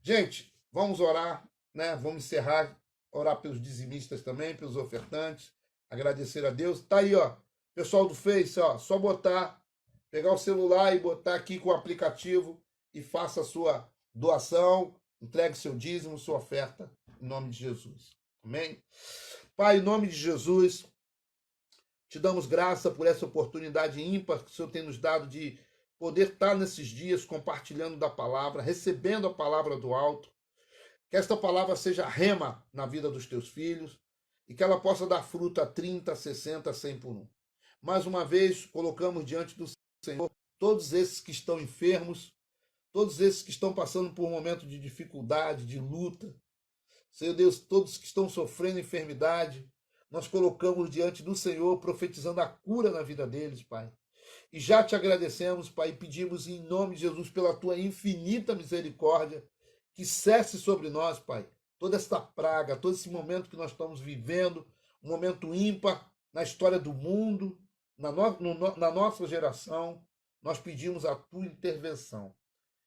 Gente, vamos orar, né? Vamos encerrar, orar pelos dizimistas também, pelos ofertantes, agradecer a Deus. Tá aí, ó, pessoal do Face, ó, só pegar o celular e botar aqui com o aplicativo e faça a sua doação, entregue seu dízimo, sua oferta, em nome de Jesus. Amém? Pai, em nome de Jesus, te damos graça por essa oportunidade ímpar que o Senhor tem nos dado de poder estar nesses dias compartilhando da palavra, recebendo a palavra do alto. Que esta palavra seja rema na vida dos teus filhos e que ela possa dar fruto a 30, 60, 100 por um. Mais uma vez, colocamos diante do Senhor todos esses que estão enfermos, todos esses que estão passando por um momento de dificuldade, de luta. Senhor Deus, todos que estão sofrendo enfermidade, nós colocamos diante do Senhor, profetizando a cura na vida deles, Pai. E já te agradecemos, Pai, e pedimos em nome de Jesus, pela tua infinita misericórdia, que cesse sobre nós, Pai, toda esta praga, todo esse momento que nós estamos vivendo, um momento ímpar na história do mundo, na nossa geração. Nós pedimos a tua intervenção.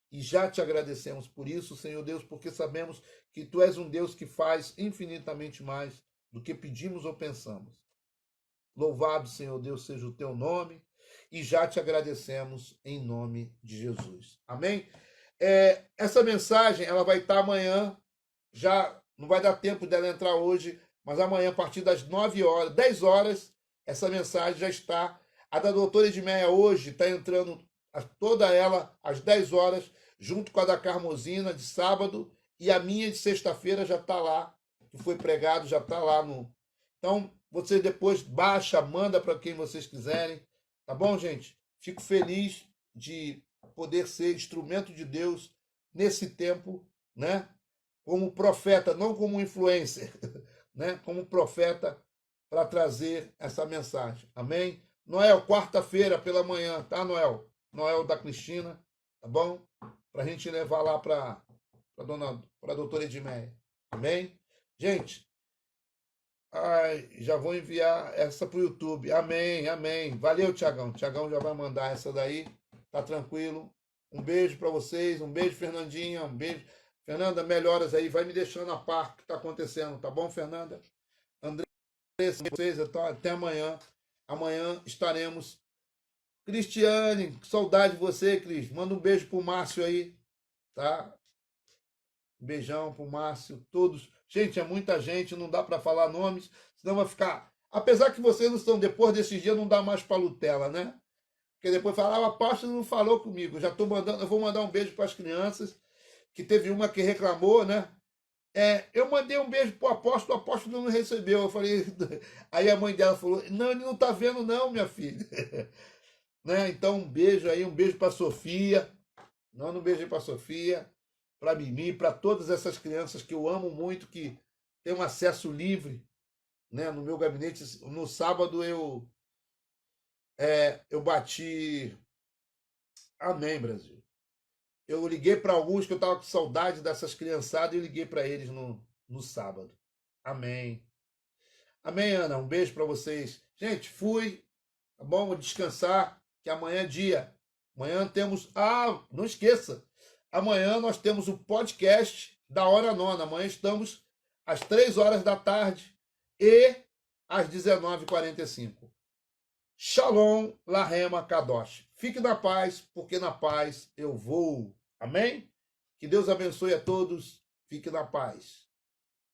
E já te agradecemos por isso, Senhor Deus, porque sabemos que tu és um Deus que faz infinitamente mais do que pedimos ou pensamos. Louvado, Senhor Deus, seja o teu nome, e já te agradecemos em nome de Jesus. Amém? Essa mensagem ela vai estar amanhã, já não vai dar tempo dela entrar hoje, mas amanhã, a partir das 9 horas, 10 horas, essa mensagem já está. A da doutora Edmeia hoje está entrando toda ela às 10 horas, junto com a da Carmosina de sábado, e a minha de sexta-feira já está lá, que foi pregado, já está lá no... Então, vocês depois baixa, manda para quem vocês quiserem, tá bom, gente? Fico feliz de poder ser instrumento de Deus nesse tempo, né? Como profeta, não como influencer, né? Como profeta para trazer essa mensagem. Amém? Noel, quarta-feira pela manhã, tá, Noel? Noel da Cristina, tá bom? Para a gente levar lá para a doutora Edmeia. Amém? Gente, já vou enviar essa para o YouTube. Amém, amém. Valeu, Tiagão. Tiagão já vai mandar essa daí. Tá tranquilo. Um beijo para vocês. Um beijo, Fernandinha. Um beijo. Fernanda, melhoras aí. Vai me deixando a par que está acontecendo. Tá bom, Fernanda? André, vocês, então, até amanhã. Amanhã estaremos. Cristiane, que saudade de você, Cris. Manda um beijo pro Márcio aí. Tá? Um beijão pro Márcio. Todos. Gente, é muita gente. Não dá para falar nomes. Senão vai ficar... Apesar que vocês não estão... Depois desses dias não dá mais para Lutela, né? Porque depois falar, o apóstolo não falou comigo. Já estou mandando, eu vou mandar um beijo para as crianças, que teve uma que reclamou, né? Eu mandei um beijo para o apóstolo não recebeu. Eu falei, aí a mãe dela falou, não, ele não está vendo não, minha filha. Né? Então um beijo aí, um beijo para a Sofia. Manda um beijo para a Sofia, para a Mimi, para todas essas crianças que eu amo muito, que têm um acesso livre, né? No meu gabinete. No sábado eu bati. Amém, Brasil. Eu liguei para alguns que eu estava com saudade dessas criançadas e eu liguei para eles no sábado. Amém. Amém, Ana. Um beijo para vocês. Gente, fui. Tá bom? Vou descansar, que amanhã é dia. Amanhã temos... não esqueça. Amanhã nós temos o podcast da Hora Nona. Amanhã estamos às 3 horas da tarde e às 19h45. Shalom, Lahema Kadosh. Fique na paz, porque na paz eu vou. Amém? Que Deus abençoe a todos. Fique na paz.